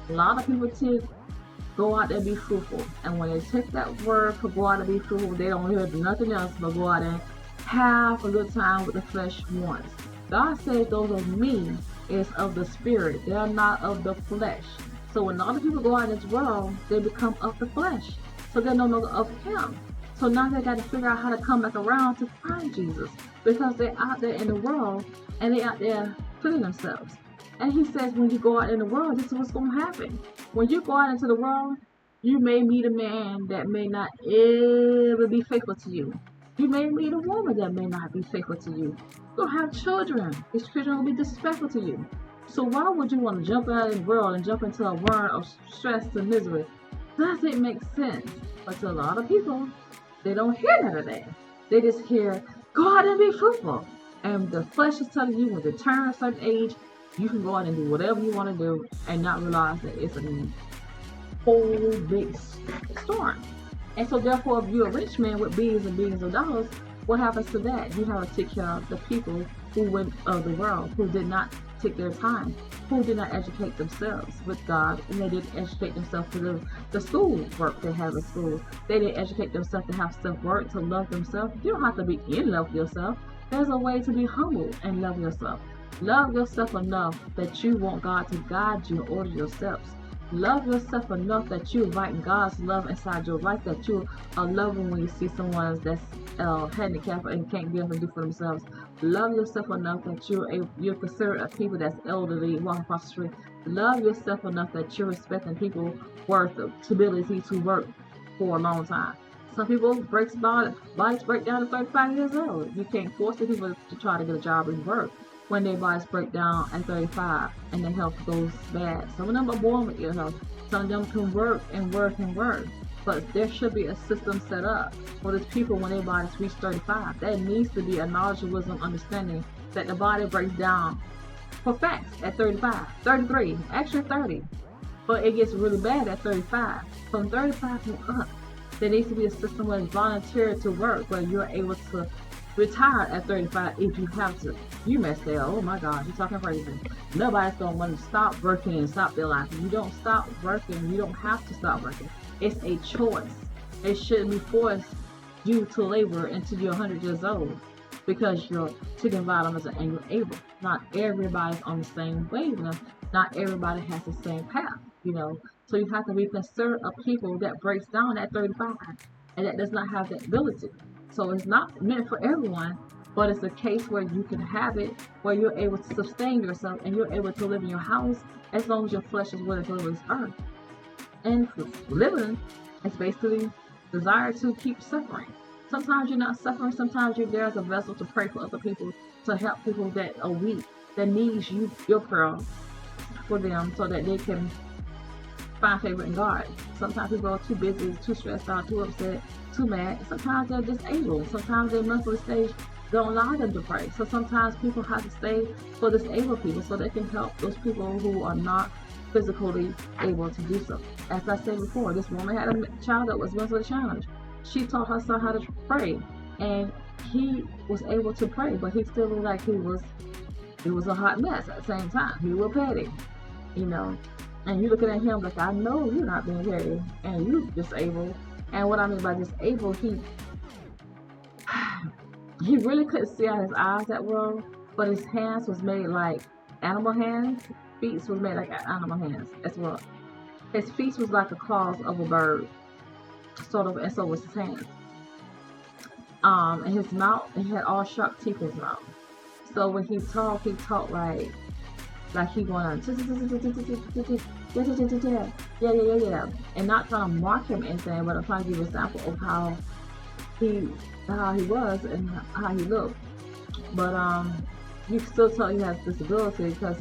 A lot of people go out there and be fruitful. And when they take that word for go out and be fruitful, they don't hear nothing else but go out and have a good time with the flesh once. God says those of me is of the spirit. They are not of the flesh. So when a lot of people go out in this world, they become of the flesh. So they're no longer of Him. So now they got to figure out how to come back around to find Jesus, because they're out there in the world and they're out there killing themselves. And He says when you go out in the world, this is what's going to happen. When you go out into the world, you may meet a man that may not ever be faithful to you. You may meet a woman that may not be faithful to you. You'll have children. These children will be disrespectful to you. So why would you want to jump out in the world and jump into a world of stress and misery? Does it make sense? But to a lot of people, they don't hear none of that. They just hear, go out and be fruitful. And the flesh is telling you when you turn a certain age, you can go out and do whatever you want to do and not realize that it's a whole big storm. And so therefore, if you're a rich man with billions and billions of dollars, what happens to that? You have to take care of the people who went of the world, who did not take their time, who did not educate themselves with God, and they didn't educate themselves to the school work they have in schools. They didn't educate themselves to have self-worth, to love themselves. You don't have to be in love with yourself. There's a way to be humble and love yourself. Love yourself enough that you want God to guide you and order your steps. Love yourself enough that you invite God's love inside your life, that you are loving when you see someone that's handicapped and can't get up and do for themselves. Love yourself enough that you're considerate of people that's elderly, walking across the street. Love yourself enough that you're respecting people's worth of ability to work for a long time. Some people bodies break down at 35 years old. You can't force the people to try to get a job and work when their bodies break down at 35 and their health goes bad. Some of them are born with ill health. Some of them can work and work and work. But there should be a system set up for these people when their bodies reach 35. There needs to be a knowledge, wisdom, understanding that the body breaks down for facts at 35, 33, actually 30. But it gets really bad at 35. From 35 and up, there needs to be a system where it's voluntary to work, where you're able to retire at 35 if you have to. You may say, oh my gosh, you're talking crazy. Nobody's going to want to stop working and stop their life. If you don't stop working, you don't have to stop working. It's a choice. It shouldn't be forced you to labor until you're 100 years old because you're taking vitamins and you're able. not everybody's on the same wavelength. Not everybody has the same path, you know. So you have to be considerate of people that breaks down at 35 and that does not have that ability. So it's not meant for everyone, but it's a case where you can have it, where you're able to sustain yourself and you're able to live in your house as long as your flesh is willing to live this earth. And living is basically desire to keep suffering. Sometimes you're not suffering, sometimes you're there as a vessel to pray for other people, to help people that are weak, that needs your prayer for them so that they can find favor in God. Sometimes people are too busy, too stressed out, too upset, too mad. Sometimes they're disabled. Sometimes their mental stage don't allow them to pray. So sometimes people have to stay for disabled people so they can help those people who are not physically able to do so. As I said before, this woman had a child that was mentally challenged. She taught her son how to pray, and he was able to pray, but he still looked like he was a hot mess at the same time. He was petty, you know. And you looking at him like, I know you're not being petty, and you disabled. And what I mean by disabled, he really couldn't see out his eyes that well, but his hands was made like animal hands. Feet was made like animal hands as well. His feet was like the claws of a bird, sort of, and so was his hands. And his mouth, he had all sharp teeth in his mouth. So when he talked like he going on, yeah, and not trying to mark him anything, but I'm trying to give you an example of how he was and how he looked. But you can still tell he has disability because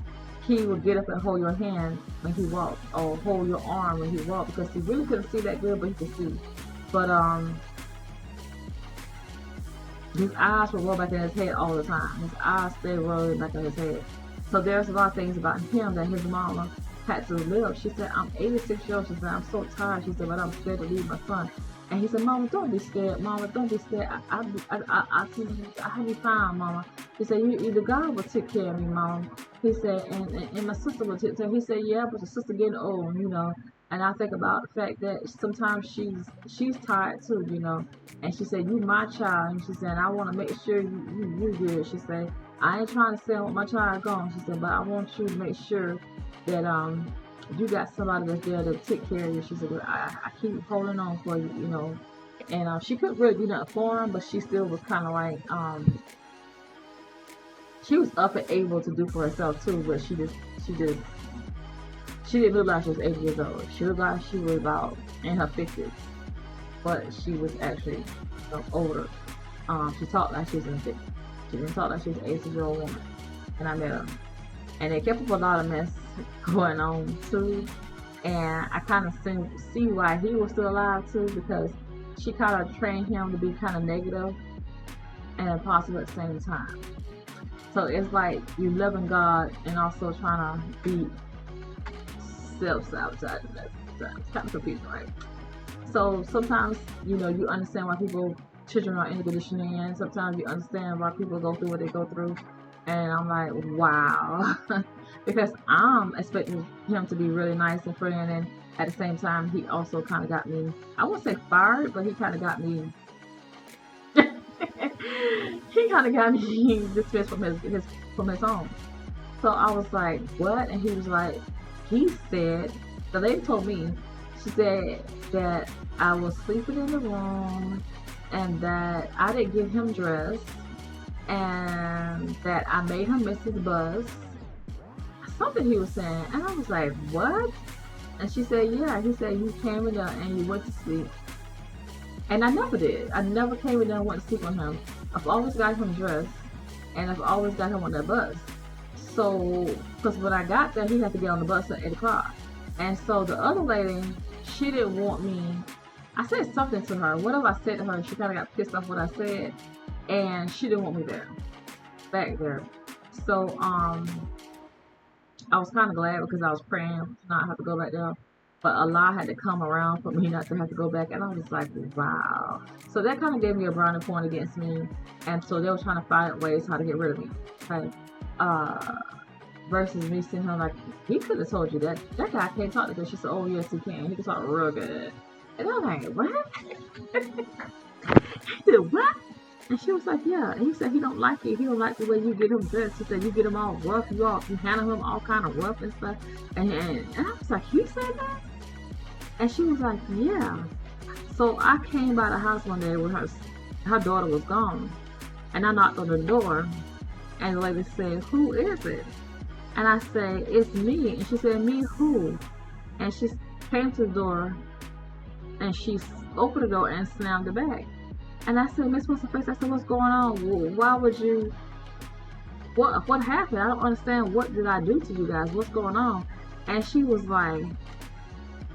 he would get up and hold your hand when he walked, or hold your arm when he walked, because he really couldn't see that good, but he could see. But his eyes would roll back in his head all the time. His eyes stay rolling back in his head. So there's a lot of things about him that his mama had to live. She said, I'm 86 years old. She said, I'm so tired. She said, but I'm scared to leave my son. And he said, Mama, don't be scared. Mama, don't be scared. I'll be fine, Mama. He said, the God will take care of me, Mama. He said, and my sister will take care of me. He said, yeah, but the sister getting old, you know. And I think about the fact that sometimes she's tired too, you know. And she said, you my child. And she said, I want to make sure you good. She said, I ain't trying to say I want my child gone. She said, but I want you to make sure that you got somebody that's there to take care of you. She said, I keep holding on for you, you know. And she couldn't really do nothing for him, but she still was kind of like, she was up and able to do for herself too, but she didn't look like she was 80 years old. She looked like she was about in her 50s, but she was actually older. She talked like she was in the 50s. She didn't talk like she was an 80-year-old woman. And I met her. And they kept up a lot of mess going on too. And I kind of see why he was still alive too, because she kind of trained him to be kind of negative and positive at the same time. So it's like you loving God and also trying to be self-sabotaging. That's kind of confusing, right? So sometimes, you know, you understand why children are in the condition they're in. Sometimes you understand why people go through what they go through. And I'm like, wow. Because I'm expecting him to be really nice and friendly, and at the same time, he also kind of got me, I won't say fired, but he kind of got me, dismissed from his home. So I was like, what? And he was like, he said, the lady told me, she said that I was sleeping in the room and that I didn't give him dress and that I made him miss his bus. Something he was saying. And I was like, what? And she said, yeah. He said, you came in there and you went to sleep. And I never did. I never came in there and went to sleep on him. I've always got him dressed and I've always got him on that bus. So, because when I got there, he had to get on the bus at 8 o'clock. And so the other lady, she didn't want me. I said something to her. Whatever I said to her, she kind of got pissed off what I said. And she didn't want me back there. So, I was kind of glad because I was praying to not have to go back there. But Allah had to come around for me not to have to go back. And I was like, wow. So that kind of gave me a brownie point against me. And so they were trying to find ways how to get rid of me. Okay? Versus me seeing him like, he could have told you that guy can't talk to her. She said, oh yes he can. He can talk real good. And I'm like, what? He said, what? And she was like, yeah. And he said he don't like it. He don't like the way you get him dressed. He said you get him all rough. You handle him all kind of rough and stuff. And I was like, he said that? And she was like, yeah. So I came by the house one day when her daughter was gone. And I knocked on the door. And the lady said, who is it? And I said, it's me. And she said, me who? And she came to the door. And she opened the door and slammed it back. And I said, Miss, what's the face? I said, what's going on? Why would you? What happened? I don't understand. What did I do to you guys? What's going on? And she was like,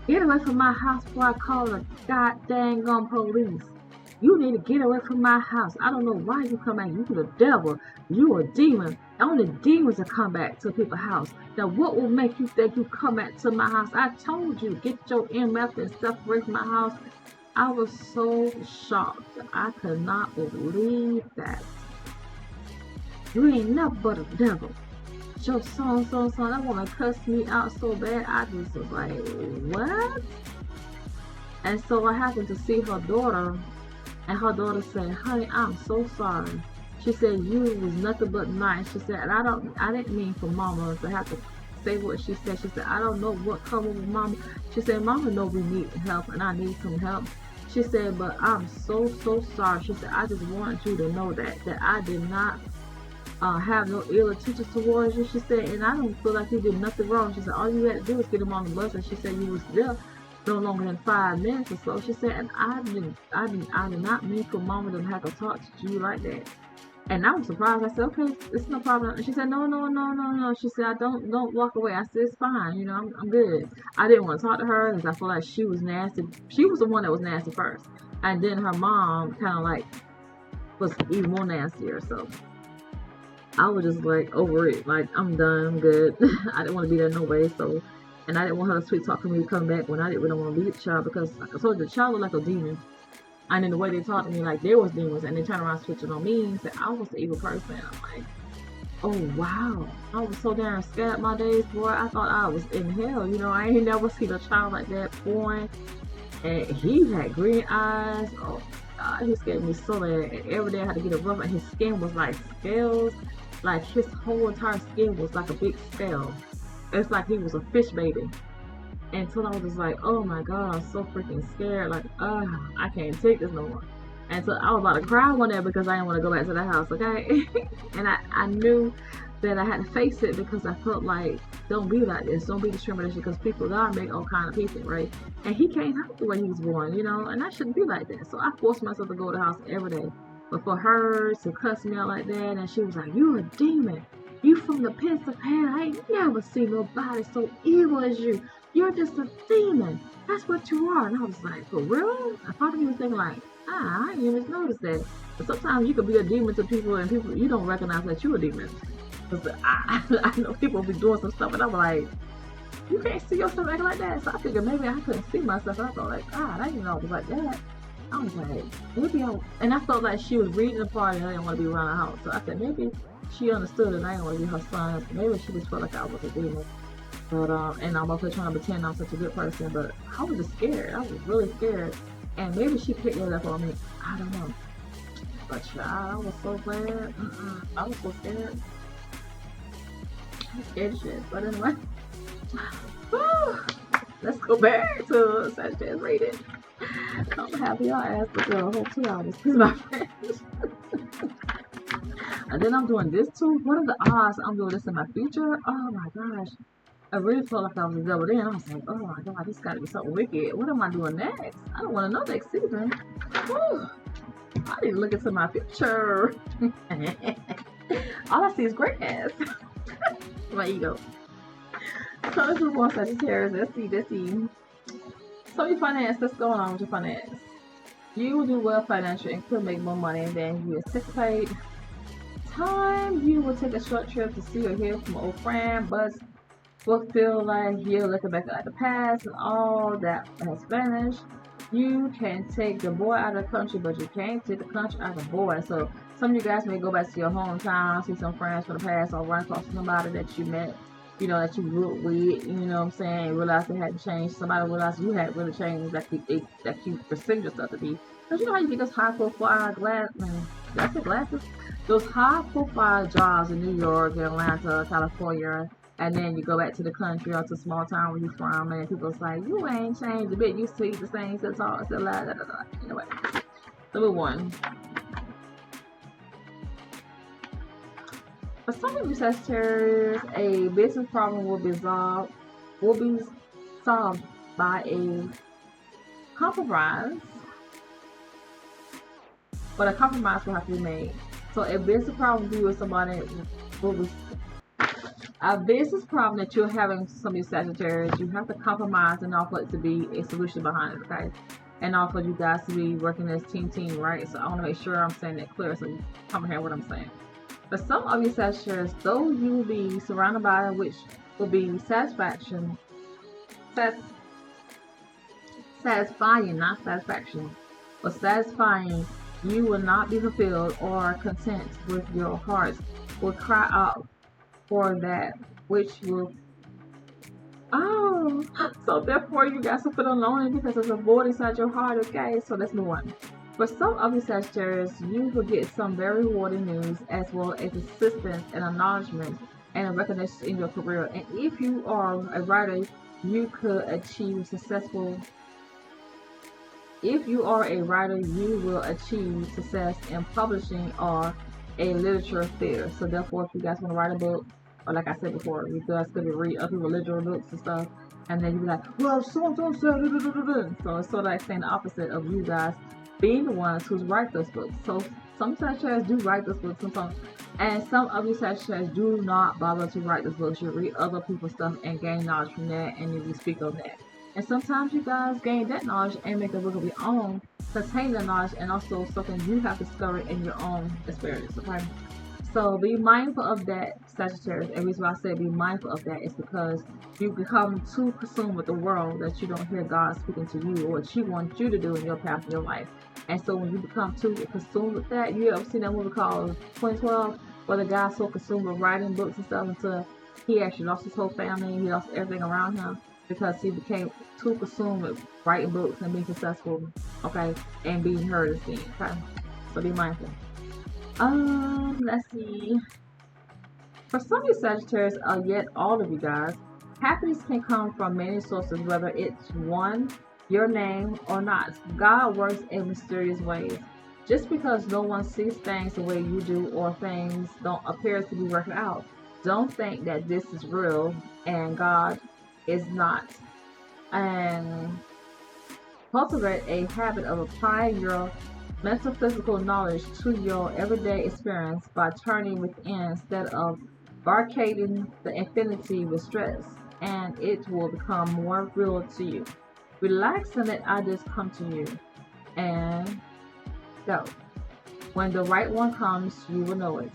get away from my house before I call the goddamn police. You need to get away from my house. I don't know why you come back. You the devil. You a demon. Only demons will come back to people's house. Now, what will make you think you come back to my house? I told you, get your MF and stuff away from my house. I was so shocked. I could not believe that. You ain't nothing but a devil. Your so. That woman cussed me out so bad. I just was like, what? And so I happened to see her daughter. And her daughter said, honey, I'm so sorry. She said, you was nothing but nice. She said, and I didn't mean for mama to have to say what she said. She said, I don't know what come with mama. She said, mama know we need help and I need some help. She said, but I'm so sorry. She said, I just wanted you to know that I did not have no ill intentions towards you. She said, and I don't feel like you did nothing wrong. She said, all you had to do was get him on the bus. And she said, you was there no longer than 5 minutes or so. She said, and I did not mean for mama to have to talk to you like that. And I was surprised. I said, okay, it's no problem. And she said, no. She said, don't walk away. I said, it's fine. You know, I'm good. I didn't want to talk to her because I feel like she was nasty. She was the one that was nasty first. And then her mom kind of like was even more nastier. So I was just like over it. Like, I'm done. I'm good. I didn't want to be there no way. So, and I didn't want her to sweet talk to me to come back when I didn't really want to be with the child, because like I told you, the child looked like a demon. And then the way they talked to me, like they was demons, and they turned around switching on me and said I was the evil person. I'm like, oh wow. I was so damn scared my days, boy. I thought I was in hell. You know, I ain't never seen a child like that born. And he had green eyes. Oh God, he scared me so bad. And every day I had to get a rub, and his skin was like scales. Like his whole entire skin was like a big scale. It's like he was a fish baby. Until I was just like, oh my God, I'm so freaking scared. Like, I can't take this no more. And so I was about to cry one day because I didn't want to go back to the house, okay? And I knew that I had to face it, because I felt like, don't be like this. Don't be discrimination, because people, God make all kind of people, right? And he can't help the way he was born, you know? And I shouldn't be like that. So I forced myself to go to the house every day. But for her to cuss me out like that, and she was like, you a demon. You from the pits of hell. I ain't never seen nobody so evil as you. You're just a demon. That's what you are. And I was like, for real? I thought he was thinking like, I didn't even notice that. But sometimes you could be a demon to people, and people, you don't recognize that you're a demon. Because I know people be doing some stuff, and I'm like, you can't see yourself acting like that. So I figured maybe I couldn't see myself. And I thought like, God, I didn't know it was like that. I was like, maybe and I felt like she was reading the party and I didn't want to be around the house. So I said, maybe she understood and I didn't want to be her son. Maybe she just felt like I was a demon. But, and I'm also trying to pretend I'm such a good person, but I was just scared. I was really scared. And maybe she picked it up on me. I don't know. But child, I was so glad. I was so scared. I'm scared shit. But anyway. Let's go back to Sagittarius rating. I'm happy y'all asked for the whole 2 hours. He's my friend. And then I'm doing this too. What are the odds I'm doing this in my future? Oh my gosh. I really felt like I was a double then. I was like, oh my God, this gotta be something wicked. What am I doing next? I don't want to know next season. Whew. I need to look into my future. All I see is greatness. My ego. So let's move on, Sagittarius. Let's see. So your finance, what's going on with your finance? You will do well financially and could make more money than you anticipate. Time, you will take a short trip to see or hear from an old friend, but will feel like you're looking back at the past and all that has vanished. You can take the boy out of the country, but you can't take the country out of the boy. So some of you guys may go back to your hometown, see some friends from the past, or run across somebody that you met, you know, that you grew up with, you know what I'm saying, realize they hadn't changed. Somebody realized you hadn't really changed, that you perceived yourself to be. Because you know how you get those high profile glad, man, That's the glasses. Those high-profile jobs in New York, Atlanta, California, and then you go back to the country or to a small town where you're from, and people's like, you ain't changed a bit. You see the same, so talk, so la, da, da, da. You know what? Number one. For some of you Sagittarius, a business problem will be solved by a compromise, but a compromise will have to be made. So a business problem with you with somebody will be a business problem that you're having some of you Sagittarius, you have to compromise and offer it to be a solution behind it, okay? And offer you guys to be working as team, right? So I want to make sure I'm saying that clear so you comprehend what I'm saying. For some of you Sagittarius, though you will be surrounded by which will be satisfying, not satisfaction, but satisfying, you will not be fulfilled or content with your hearts, will cry out for that which will. Oh, so therefore you guys will feel alone because there's a void inside your heart, okay? So let's move on. For some of you Sagittarius, you will get some very rewarding news as well as assistance and acknowledgement and recognition in your career. And if you are a writer, you could achieve successful. If you are a writer, you will achieve success in publishing or a literature affair. So therefore, if you guys want to write a book, or like I said before, you guys could read other religious books and stuff, and then you be like, well, so-and-so said, so it's sort of like saying the opposite of you guys being the ones who write those books. So some Sagittarius do write those books sometimes, and some of you Sagittarius do not bother to write those books. You read other people's stuff and gain knowledge from that, and you speak on that. And sometimes you guys gain that knowledge and make a book of your own, contain the knowledge, and also something you have discovered in your own experience, okay? So be mindful of that, Sagittarius. And the reason why I say be mindful of that is because you become too consumed with the world that you don't hear God speaking to you or what He wants you to do in your path in your life. And so when you become too consumed with that, you ever seen that movie called 2012, where the guy's so consumed with writing books and stuff until he actually lost his whole family, he lost everything around him because he became too consumed with writing books and being successful, okay, and being heard and seen, okay? So be mindful. Let's see. For some of you Sagittarius, yet all of you guys, happiness can come from many sources, whether it's one, your name, or not. God works in mysterious ways. Just because no one sees things the way you do or things don't appear to be working out, don't think that this is real and God is not. And cultivate a habit of applying your metaphysical knowledge to your everyday experience by turning within instead of barricading the infinity with stress, and it will become more real to you. Relax and let ideas come to you and go. When the right one comes, you will know it.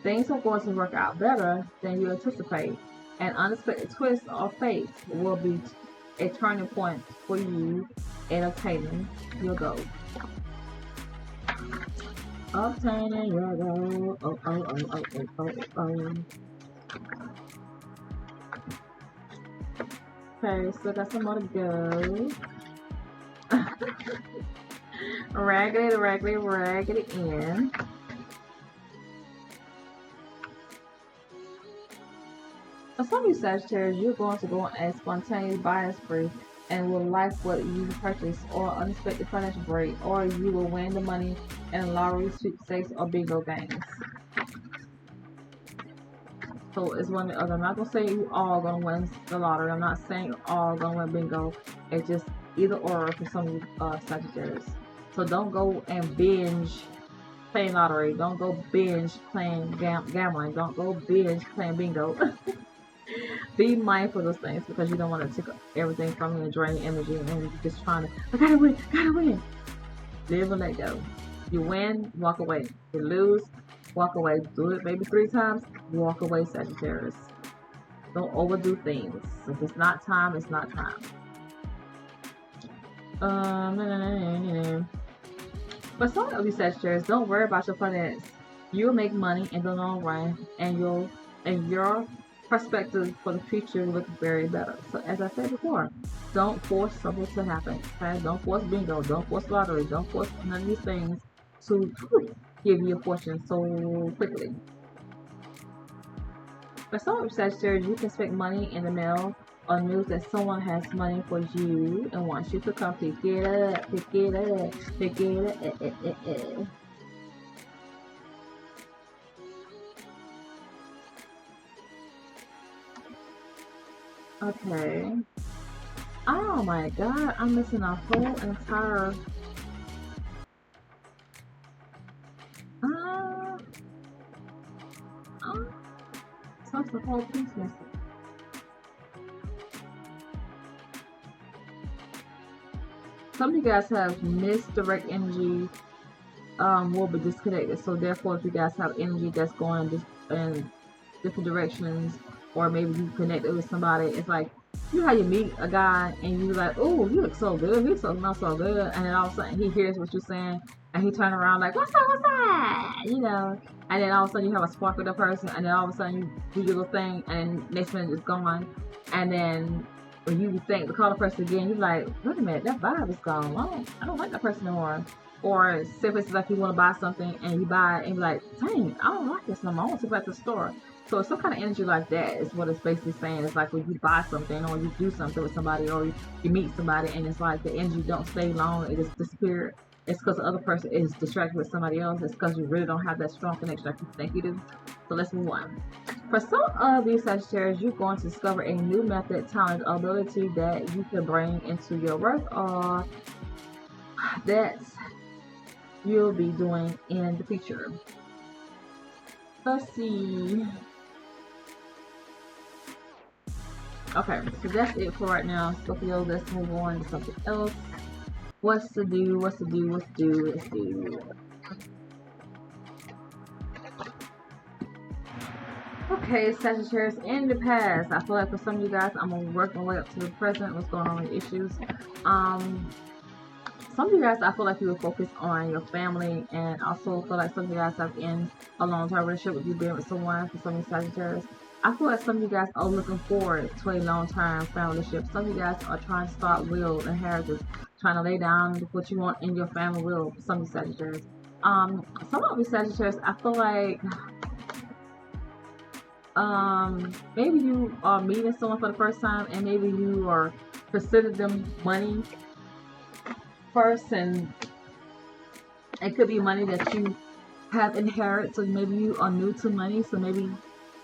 Things are going to work out better than you anticipate. An unexpected twist or fate will be a turning point for you in attaining your goal. Obtaining your goal. Okay, so got some more to go. raggedy in. For some of you Sagittarius, you're going to go on a spontaneous buying spree and will like what you purchase or unexpected financial break, or you will win the money in lottery, sweepstakes, or bingo games. So it's one or the other. I'm not going to say you all going to win the lottery. I'm not saying you all going to win bingo. It's just either or for some of you Sagittarius. So don't go and binge playing lottery. Don't go binge playing gambling. Don't go binge playing bingo. Be mindful of those things because you don't want to take everything from you and drain your energy and you're just trying to, I gotta win. Live and let go. You win, walk away. You lose, walk away. Do it maybe 3 times, walk away, Sagittarius. Don't overdo things. If it's not time, it's not time. But some of you Sagittarius, don't worry about your finance. You'll make money in the long run, and your perspective for the future look very better. So as I said before, don't force something to happen. Okay? Don't force bingo. Don't force lottery. Don't force none of these things to give you a fortune so quickly. For some of Sagittarius, you can expect money in the mail or news that someone has money for you and wants you to come pick it up, pick it up, pick it up. Okay. Oh my god, I'm missing a whole entire uh, so it's the whole piece missing. Some of you guys have misdirect energy, will be disconnected. So therefore, if you guys have energy that's going in different directions, or maybe you connected with somebody, it's like you know how you meet a guy and you like, oh, you look so good, he smells so good, and then all of a sudden he hears what you're saying and he turn around like, what's that? You know, and then all of a sudden you have a spark with the person, and then all of a sudden you do your little thing, and next minute it's gone, and then when you think to call the person again, you're like, wait a minute, that vibe is gone. I don't like that person anymore. Or say for instance, like you want to buy something and you buy it and you're like, dang, I don't like this no more. I want to go back to the store. So it's some kind of energy like that is what it's basically saying. It's like when you buy something or you do something with somebody or you meet somebody and it's like the energy don't stay long, it just disappears. It's because the other person is distracted with somebody else. It's because you really don't have that strong connection like you think you do. So let's move on. For some of these Sagittarius, you're going to discover a new method, talent, ability that you can bring into your work or that you'll be doing in the future. Let's see. Okay, so that's it for right now, Scorpio. Let's move on to something else. What's to do? What's to do? What's to do? Let's do. Okay, Sagittarius, in the past, I feel like for some of you guys, I'm gonna work my way up to the present. What's going on with issues? Some of you guys, I feel like you will focus on your family, and also feel like some of you guys have in a long-term relationship with you being with someone. For some of you Sagittarius, I feel like some of you guys are looking forward to a long-term family relationship. Some of you guys are trying to start will inheritance, trying to lay down what you want in your family will. For some of you Sagittarius, some of you Sagittarius, I feel like maybe you are meeting someone for the first time, and maybe you are considering them money first, and it could be money that you have inherited. So maybe you are new to money, so maybe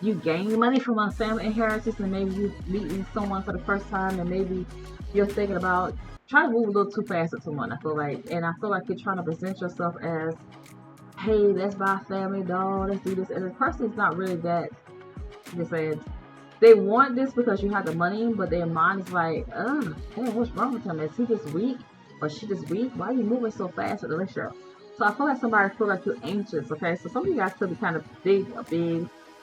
you gain money from a family inheritance, and maybe you meeting someone for the first time, and maybe you're thinking about trying to move a little too fast with someone. I feel like, and I feel like you're trying to present yourself as, hey, let's buy a family doll, let's do this, and the person is not really that. They're saying they want this because you have the money, but their mind is like, oh, hey, what's wrong with him? Is he just weak? Or she just weak? Why are you moving so fast with the relationship? So I feel like somebody feel like you're anxious, okay? So some of you guys could be kind of big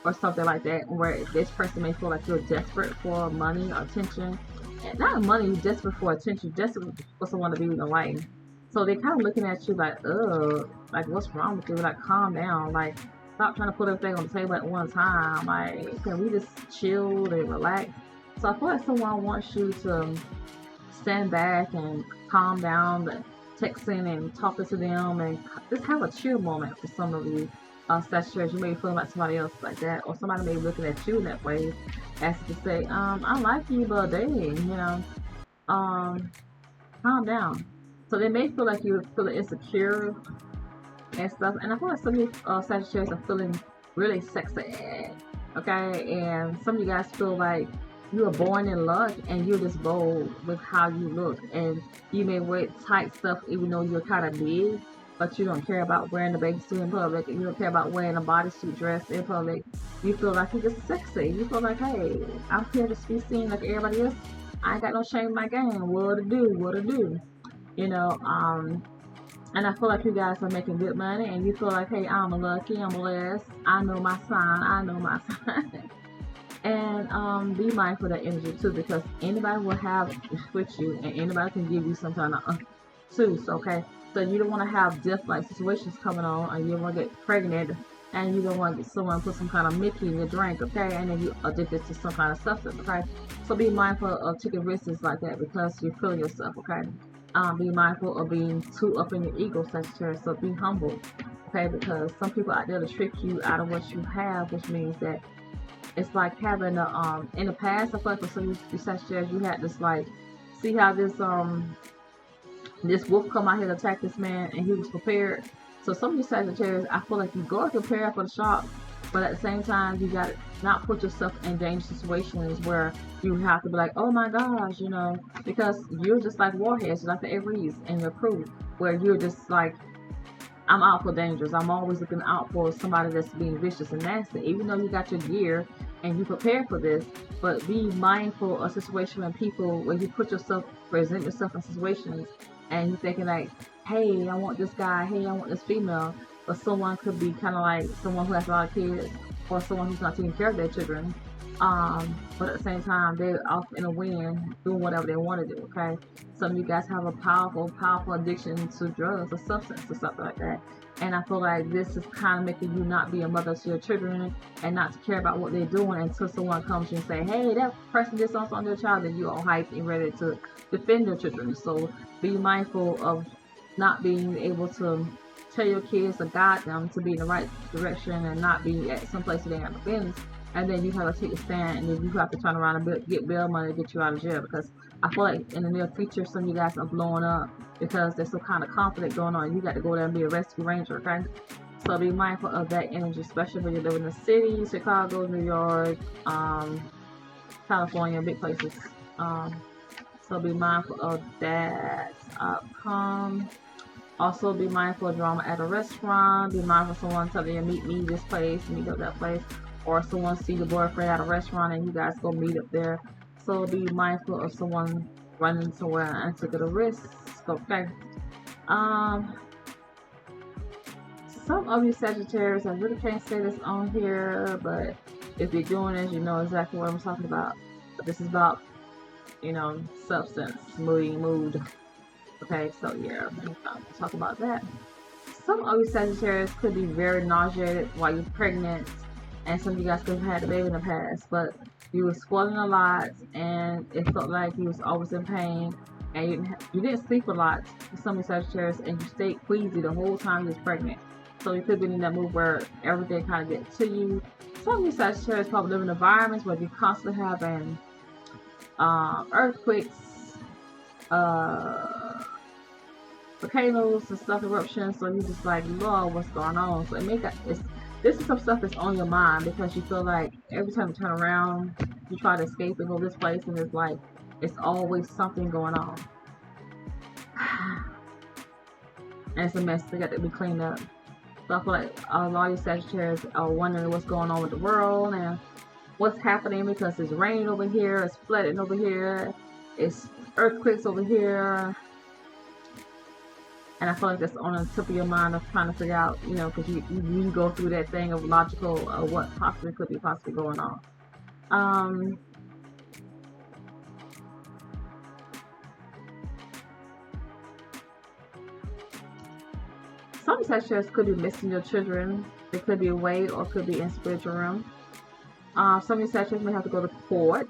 or something like that, where this person may feel like you're desperate for money or attention. And not money, you're desperate for attention, desperate for someone to be in your life. So they're kind of looking at you like, ugh, like what's wrong with you? Like calm down, like stop trying to put everything on the table at one time. Like, can we just chill and relax? So I feel like someone wants you to stand back and calm down, the texting and talking to them, and just have a chill moment for some of you Sagittarius. You may be feeling like somebody else like that, or somebody may be looking at you in that way, as to say, I like you, but dang, you know, calm down. So they may feel like you're feeling insecure and stuff, and I feel like some of you Sagittarius are feeling really sexy, okay, and some of you guys feel like you are born in luck, and you're just bold with how you look, and you may wear tight stuff even though you're kind of big, but you don't care about wearing a bathing suit in public, and you don't care about wearing a bodysuit dress in public. You feel like you're just sexy. You feel like, hey, I'm here to be seen like everybody else. I ain't got no shame in my game. What to do, you know. And I feel like you guys are making good money, and you feel like, hey, I'm lucky, I'm blessed, I know my sign. And be mindful of that energy too, because anybody will have with you, and anybody can give you some kind of tooth, okay? So you don't want to have death-like situations coming on, and you don't want to get pregnant, and you don't want to get someone put some kind of Mickey in your drink, okay? And then you addicted to some kind of substance, okay? So be mindful of taking risks like that because you're feeling yourself, okay? Be mindful of being too up in your ego, Sagittarius. So be humble, okay? Because some people out there to trick you out of what you have, which means that it's like having a in the past. I feel like for some of you Sagittarius, you had this like, see how this wolf come out here to attack this man, and he was prepared. So some of you Sagittarius, I feel like you go prepared for the shock, but at the same time, you got to not put yourself in dangerous situations where you have to be like, oh my gosh, you know, because you're just like warheads, like the Aries and your crew, where you're just like, I'm out for dangers. I'm always looking out for somebody that's being vicious and nasty. Even though you got your gear and you prepared for this, but be mindful of situations and people where you present yourself in situations and you're thinking like, hey, I want this guy, hey, I want this female. But someone could be kind of like someone who has a lot of kids or someone who's not taking care of their children. But at the same time, they're off in a wind doing whatever they want to do, okay? Some of you guys have a powerful addiction to drugs or substance or something like that. And I feel like this is kind of making you not be a mother to your children and not to care about what they're doing until someone comes to you and say, hey, that person did something on their child, and you're all hyped and ready to defend your children. So be mindful of not being able to tell your kids to guide them to be in the right direction and not be at some place that they have no business. And then you have to take a stand, and then you have to turn around and get bail money to get you out of jail. Because I feel like in the near future, some of you guys are blowing up because there's some kind of conflict going on. You got to go there and be a rescue ranger, okay? So be mindful of that energy, especially when you live in the city, Chicago, New York, California, big places. So be mindful of that outcome. Also be mindful of drama at a restaurant. Be mindful of someone telling you, meet me this place, meet up that place. Or someone see your boyfriend at a restaurant and you guys go meet up there. So be mindful of someone running somewhere and taking a risk. Okay. Some of you Sagittarius, I really can't say this on here, but if you're doing this, you know exactly what I'm talking about. But this is about, you know, substance, mood. Okay, so yeah, I'll talk about that. Some of you Sagittarius could be very nauseated while you're pregnant, and some of you guys could have had a baby in the past, but you were swelling a lot, and it felt like you was always in pain, and you didn't sleep a lot for some of you Sagittarius, and you stayed queasy the whole time you was pregnant. So you could be in that mood where everything kind of gets to you. Some of you Sagittarius probably live in environments where you're constantly having earthquakes, volcanoes and stuff, eruptions. So you're just like, Lord, what's going on? So this is some stuff that's on your mind because you feel like every time you turn around, you try to escape and go this place, and it's like it's always something going on, and it's a mess. They got to be cleaned up. So I feel like a lot of Sagittarius are wondering what's going on with the world and what's happening because it's raining over here, it's flooding over here, it's earthquakes over here. And I feel like that's on the tip of your mind of trying to figure out, you know, because you go through that thing of logical what possibly could be possibly going on. Some Sagittarius could be missing your children. It could be away or could be in spiritual realm. Some of you Sagittarius may have to go to court.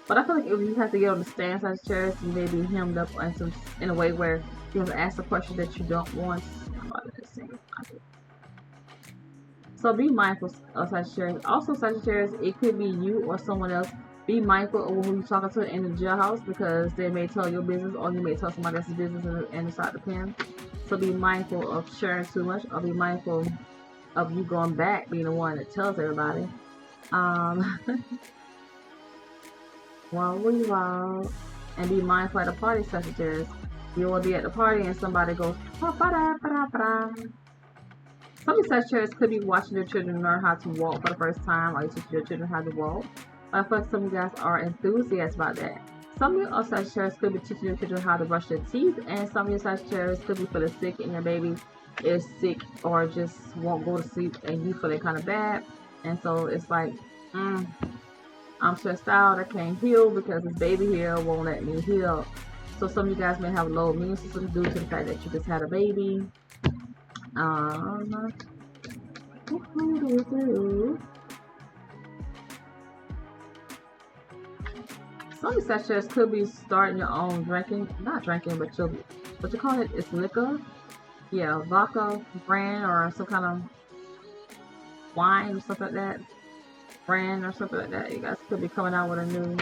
But I feel like if you have to get on the stand, Sagittarius, you may be hemmed up in a way where you have to ask a question that you don't want. So be mindful of Sagittarius. Also, Sagittarius, it could be you or someone else. Be mindful of who you're talking to in the jailhouse because they may tell your business or you may tell somebody else's business inside the pen. So be mindful of sharing too much, or be mindful of you going back being the one that tells everybody. While we wild, and be mindful at the party, Sagittarius. You will be at the party and somebody goes, ba-da-ba-da-ba-da. Some of you Sagittarius could be watching your children learn how to walk for the first time, or you teach your children how to walk. But I feel like some of you guys are enthusiastic about that. Some of you Sagittarius could be teaching your children how to brush their teeth, and some of you Sagittarius could be feeling sick and your baby is sick or just won't go to sleep and you feeling kind of bad. And so it's like, I'm stressed out, I can't heal because this baby here won't let me heal. So some of you guys may have a low immune system due to the fact that you just had a baby. Some of you Sagittarius could be starting your own drinking, not drinking, but what you call it? It's liquor. Yeah, vodka brand or some kind of wine or something like that. Brand or something like that. You guys could be coming out with a new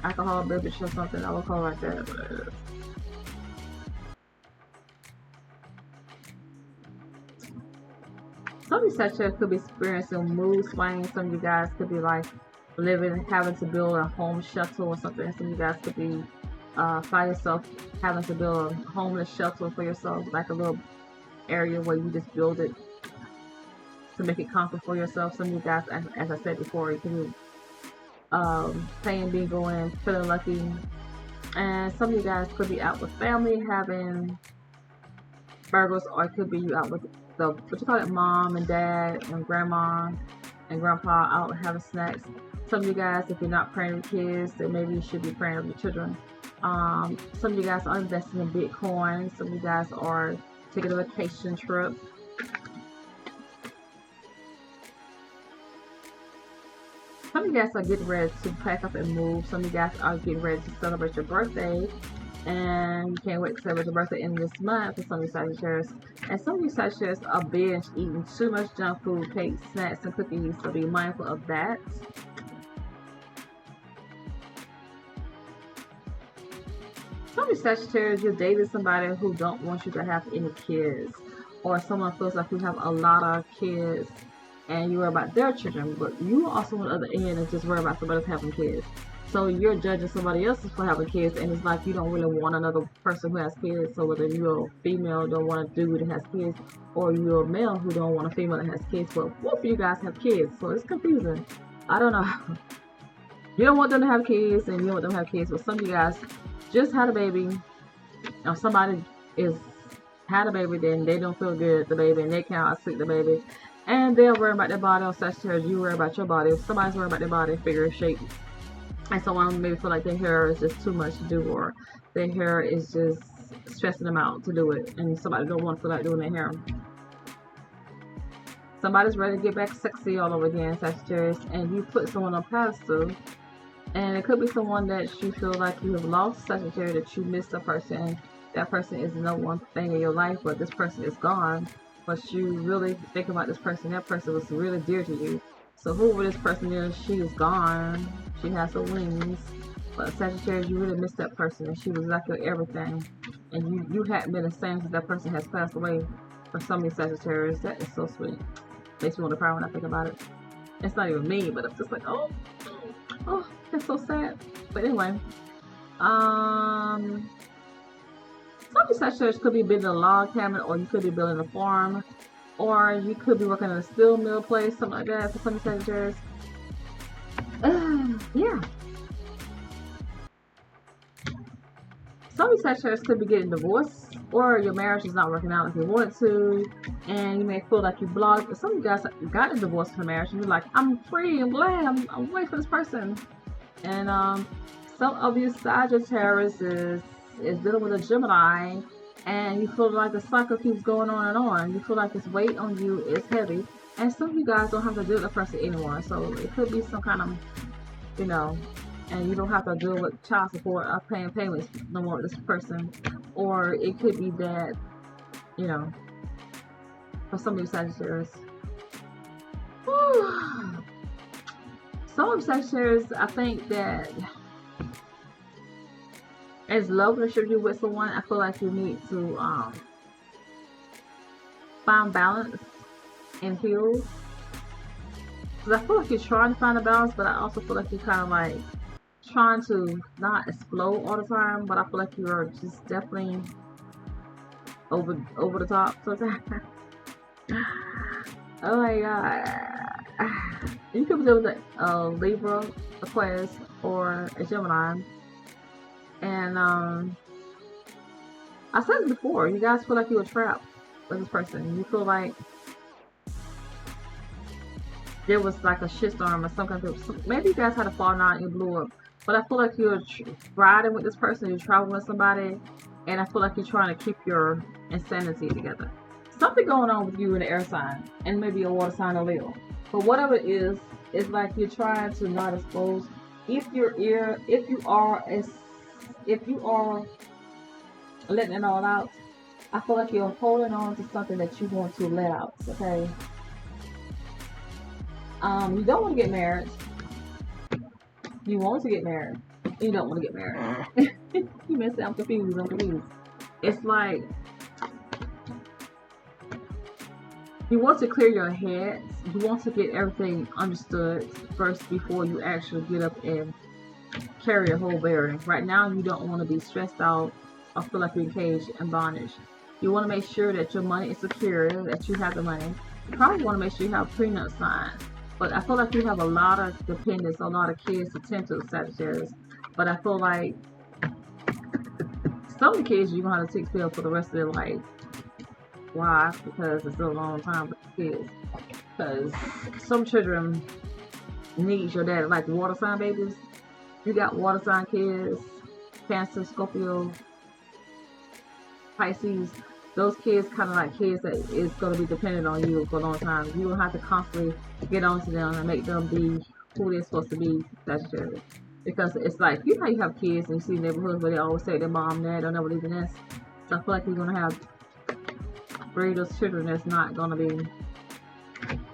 alcohol beverage or something. I would call it like that. But some of you Sagittarius could be experiencing mood swings. Some of you guys could be like having to build a home shelter or something. Some of you guys could be find yourself having to build a homeless shelter for yourself, like a little area where you just build it to make it comfortable for yourself. Some of you guys, as I said before, you can be playing bingo and feeling lucky. And some of you guys could be out with family having burgers, or it could be you out with the what you call it, mom and dad and grandma and grandpa out having snacks. Some of you guys, if you're not praying with kids, then maybe you should be praying with your children. Some of you guys are investing in Bitcoin. Some of you guys are taking a vacation trip. Some of you guys are getting ready to pack up and move. Some of you guys are getting ready to celebrate your birthday. And you can't wait to celebrate your birthday in this month for some of you Sagittarius. And some of you Sagittarius are binge eating too much junk food, cakes, snacks, and cookies. So be mindful of that. Some of you Sagittarius, you're dating somebody who don't want you to have any kids. Or someone feels like you have a lot of kids and you worry about their children, but you also on the other end is just worried about somebody else having kids. So you're judging somebody else for having kids, and it's like you don't really want another person who has kids. So whether you're a female don't want a dude that has kids, or you're a male who don't want a female that has kids, but both of you guys have kids, so it's confusing. I don't know. You don't want them to have kids, and you don't want them to have kids, but some of you guys just had a baby, or somebody had a baby, then they don't feel good at the baby, and they can't sleep the baby, and they're worried about their body. On Sagittarius, you worry about your body. If somebody's worried about their body, figure, shape, and someone maybe feel like their hair is just too much to do, or their hair is just stressing them out to do it, and somebody don't want to feel like doing their hair. Somebody's ready to get back sexy all over again, Sagittarius, and you put someone on pedestal, and it could be someone that you feel like you have lost, Sagittarius, that you missed a person. That person is no one thing in your life, but this person is gone. But you really think about this person. That person was really dear to you. So whoever this person is, she is gone. She has her wings. But Sagittarius, you really missed that person, and she was like your everything. And you hadn't been the same since that person has passed away. For some of these Sagittarius, that is so sweet. Makes me want to cry when I think about it. It's not even me, but I'm just like, oh, that's so sad. But anyway, some of you Sagittarius could be building a log cabin, or you could be building a farm, or you could be working in a steel mill place, something like that for some of you Sagittarius. Yeah. Some of you Sagittarius could be getting divorced, or your marriage is not working out like you wanted to, and you may feel like you blocked. Some of you guys got a divorce from marriage, and you're like, I'm free, I'm glad, I'm waiting for this person. And some of you Sagittarius is dealing with a Gemini, and you feel like the cycle keeps going on and on. You feel like this weight on you is heavy, and some of you guys don't have to deal with the person anymore. So it could be some kind of, and you don't have to deal with child support or paying payments no more with this person. Or it could be that, for some of you Sagittarius. Some of you Sagittarius, I think that as love relationship you with someone, I feel like you need to find balance and heal. Because I feel like you're trying to find a balance, but I also feel like you're kind of like trying to not explode all the time. But I feel like you're just definitely over the top sometimes. Oh my god. You could be dealing with a Libra, Aquarius, or a Gemini. And I said it before, you guys feel like you were trapped with this person. You feel like there was like a shitstorm or some kind of, maybe you guys had a falling out and you blew up. But I feel like you're riding with this person, you're traveling with somebody, and I feel like you're trying to keep your insanity together. Something going on with you in the air sign, and maybe a water sign or Leo. But whatever it is, it's like you're trying to not expose if you are letting it all out, I feel like you're holding on to something that you want to let out. Okay. You don't want to get married. You want to get married. You don't want to get married. You may say I'm confused. I'm confused. It's like you want to clear your head. You want to get everything understood first before you actually get up and carry a whole bearing. Right now, you don't want to be stressed out or feel like you're engaged in bondage. You want to make sure that your money is secure, that you have the money. You probably want to make sure you have prenup signed. But I feel like you have a lot of dependents, a lot of kids to tend to, Sagittarius. But I feel like some of the kids you're going to have to take care of for the rest of their life. Why? Because it's still a long time for the kids. Because some children need your dad, like water sign babies. You got water sign kids, Cancer, Scorpio, Pisces. Those kids kind of like kids that is going to be dependent on you for a long time. You will have to constantly get onto them and make them be who they're supposed to be, Sagittarius. Because it's like, you know how you have kids and you see neighborhoods where they always say their mom, dad don't never leave the nest. So I feel like you're going to have those children that's not going to be,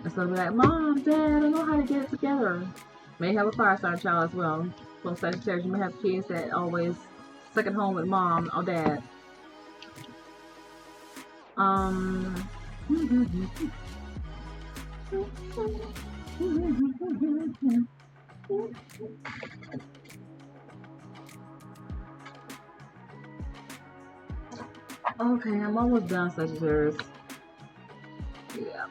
it's going to be like, mom, dad, I don't know how to get it together. May have a fire sign child as well. So Sagittarius, you may have kids that always second home with mom or dad. Okay, I'm almost done, Sagittarius. Yeah.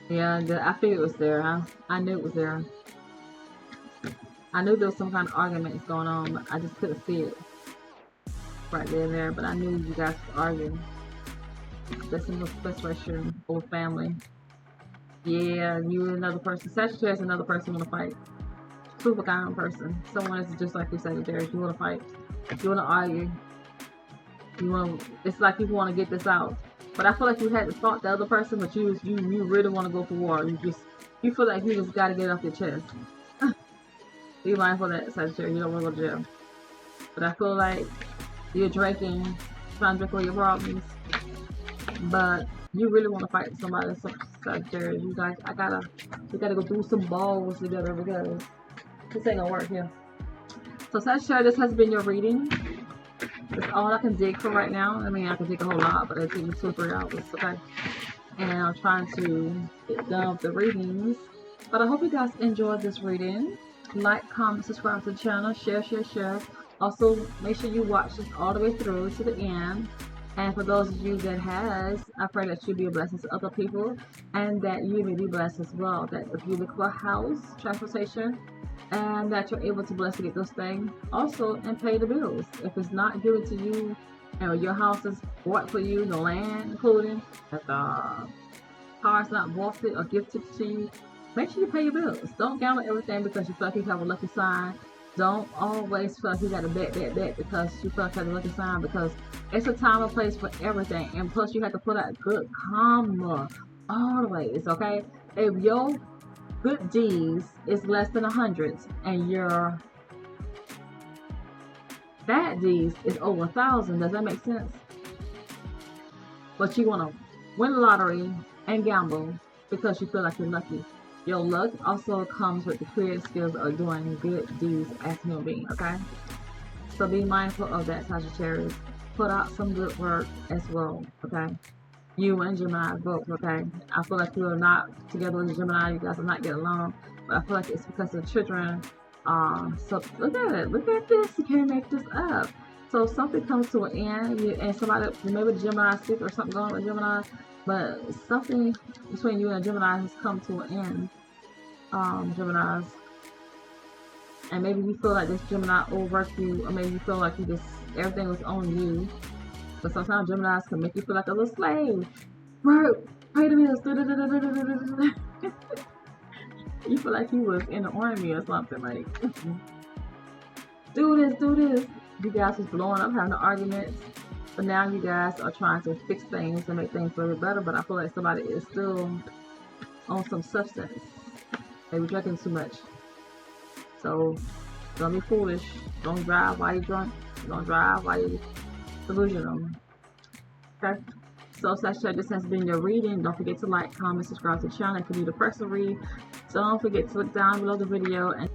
Yeah, I figured it was there. I knew it was there. I knew there was some kind of arguments going on, but I just couldn't see it right there. But I knew you guys were arguing. That's in the frustration over family. Yeah, you and another person. Sagittarius, another person want to fight. Super kind person. Someone that's just like you, Sagittarius. You want to fight. You want to argue. You want. It's like you want to get this out. But I feel like you had to fought the other person, but you really want to go for war. You feel like you just got to get it off your chest. Be mindful of that, Sagittarius. You don't want to go to jail. But I feel like you're drinking, trying to drink all your problems. But you really want to fight somebody, Sagittarius. You guys, we gotta go through some balls together because this ain't gonna work here. So Sagittarius, this has been your reading. That's all I can dig for right now. I mean, I can dig a whole lot, but it takes me 2 or 3 hours, okay? And I'm trying to get done with the readings. But I hope you guys enjoyed this reading. Like, comment, subscribe to the channel, share. Also, make sure you watch this all the way through to the end. And for those of you that has, I pray that you be a blessing to other people and that you may be blessed as well. That if you look for a house, transportation, and that you're able to bless to get those things also and pay the bills. If it's not given to you and your house is bought for you, the land including, that the car is not bought or gifted to you, make sure you pay your bills. Don't gamble everything because you feel like you have a lucky sign. Don't always feel like you got to bet because you feel like you have a lucky sign, because it's a time and place for everything. And plus you have to put out good karma always, okay? If your good deeds is less than 100 and your bad deeds is over 1,000, does that make sense? But you want to win the lottery and gamble because you feel like you're lucky. Your luck also comes with the creative skills of doing good deeds as a human being, okay? So be mindful of that, Sagittarius. Put out some good work as well, okay? You and Gemini both, okay? I feel like you are not together with Gemini. You guys will not get along. But I feel like it's because of children. So look at it. Look at this. You can't make this up. So something comes to an end, and somebody, maybe the Gemini is sick or something going on with Gemini, but something between you and Gemini has come to an end, Geminis. And maybe you feel like this Gemini overworked you, or maybe you feel like everything was on you. But sometimes Geminis can make you feel like a little slave. Work, pay the bills. You feel like you was in the army or something, like, do this. You guys was blowing up, having arguments. But now you guys are trying to fix things and make things a little better. But I feel like somebody is still on some substance. Maybe drinking too much. So don't be foolish. Don't drive while you're drunk. Don't drive while you're delusional. Okay? So Sagittarius, this has been your reading. Don't forget to like, comment, subscribe to the channel if you need a personal read. So don't forget to look down below the video and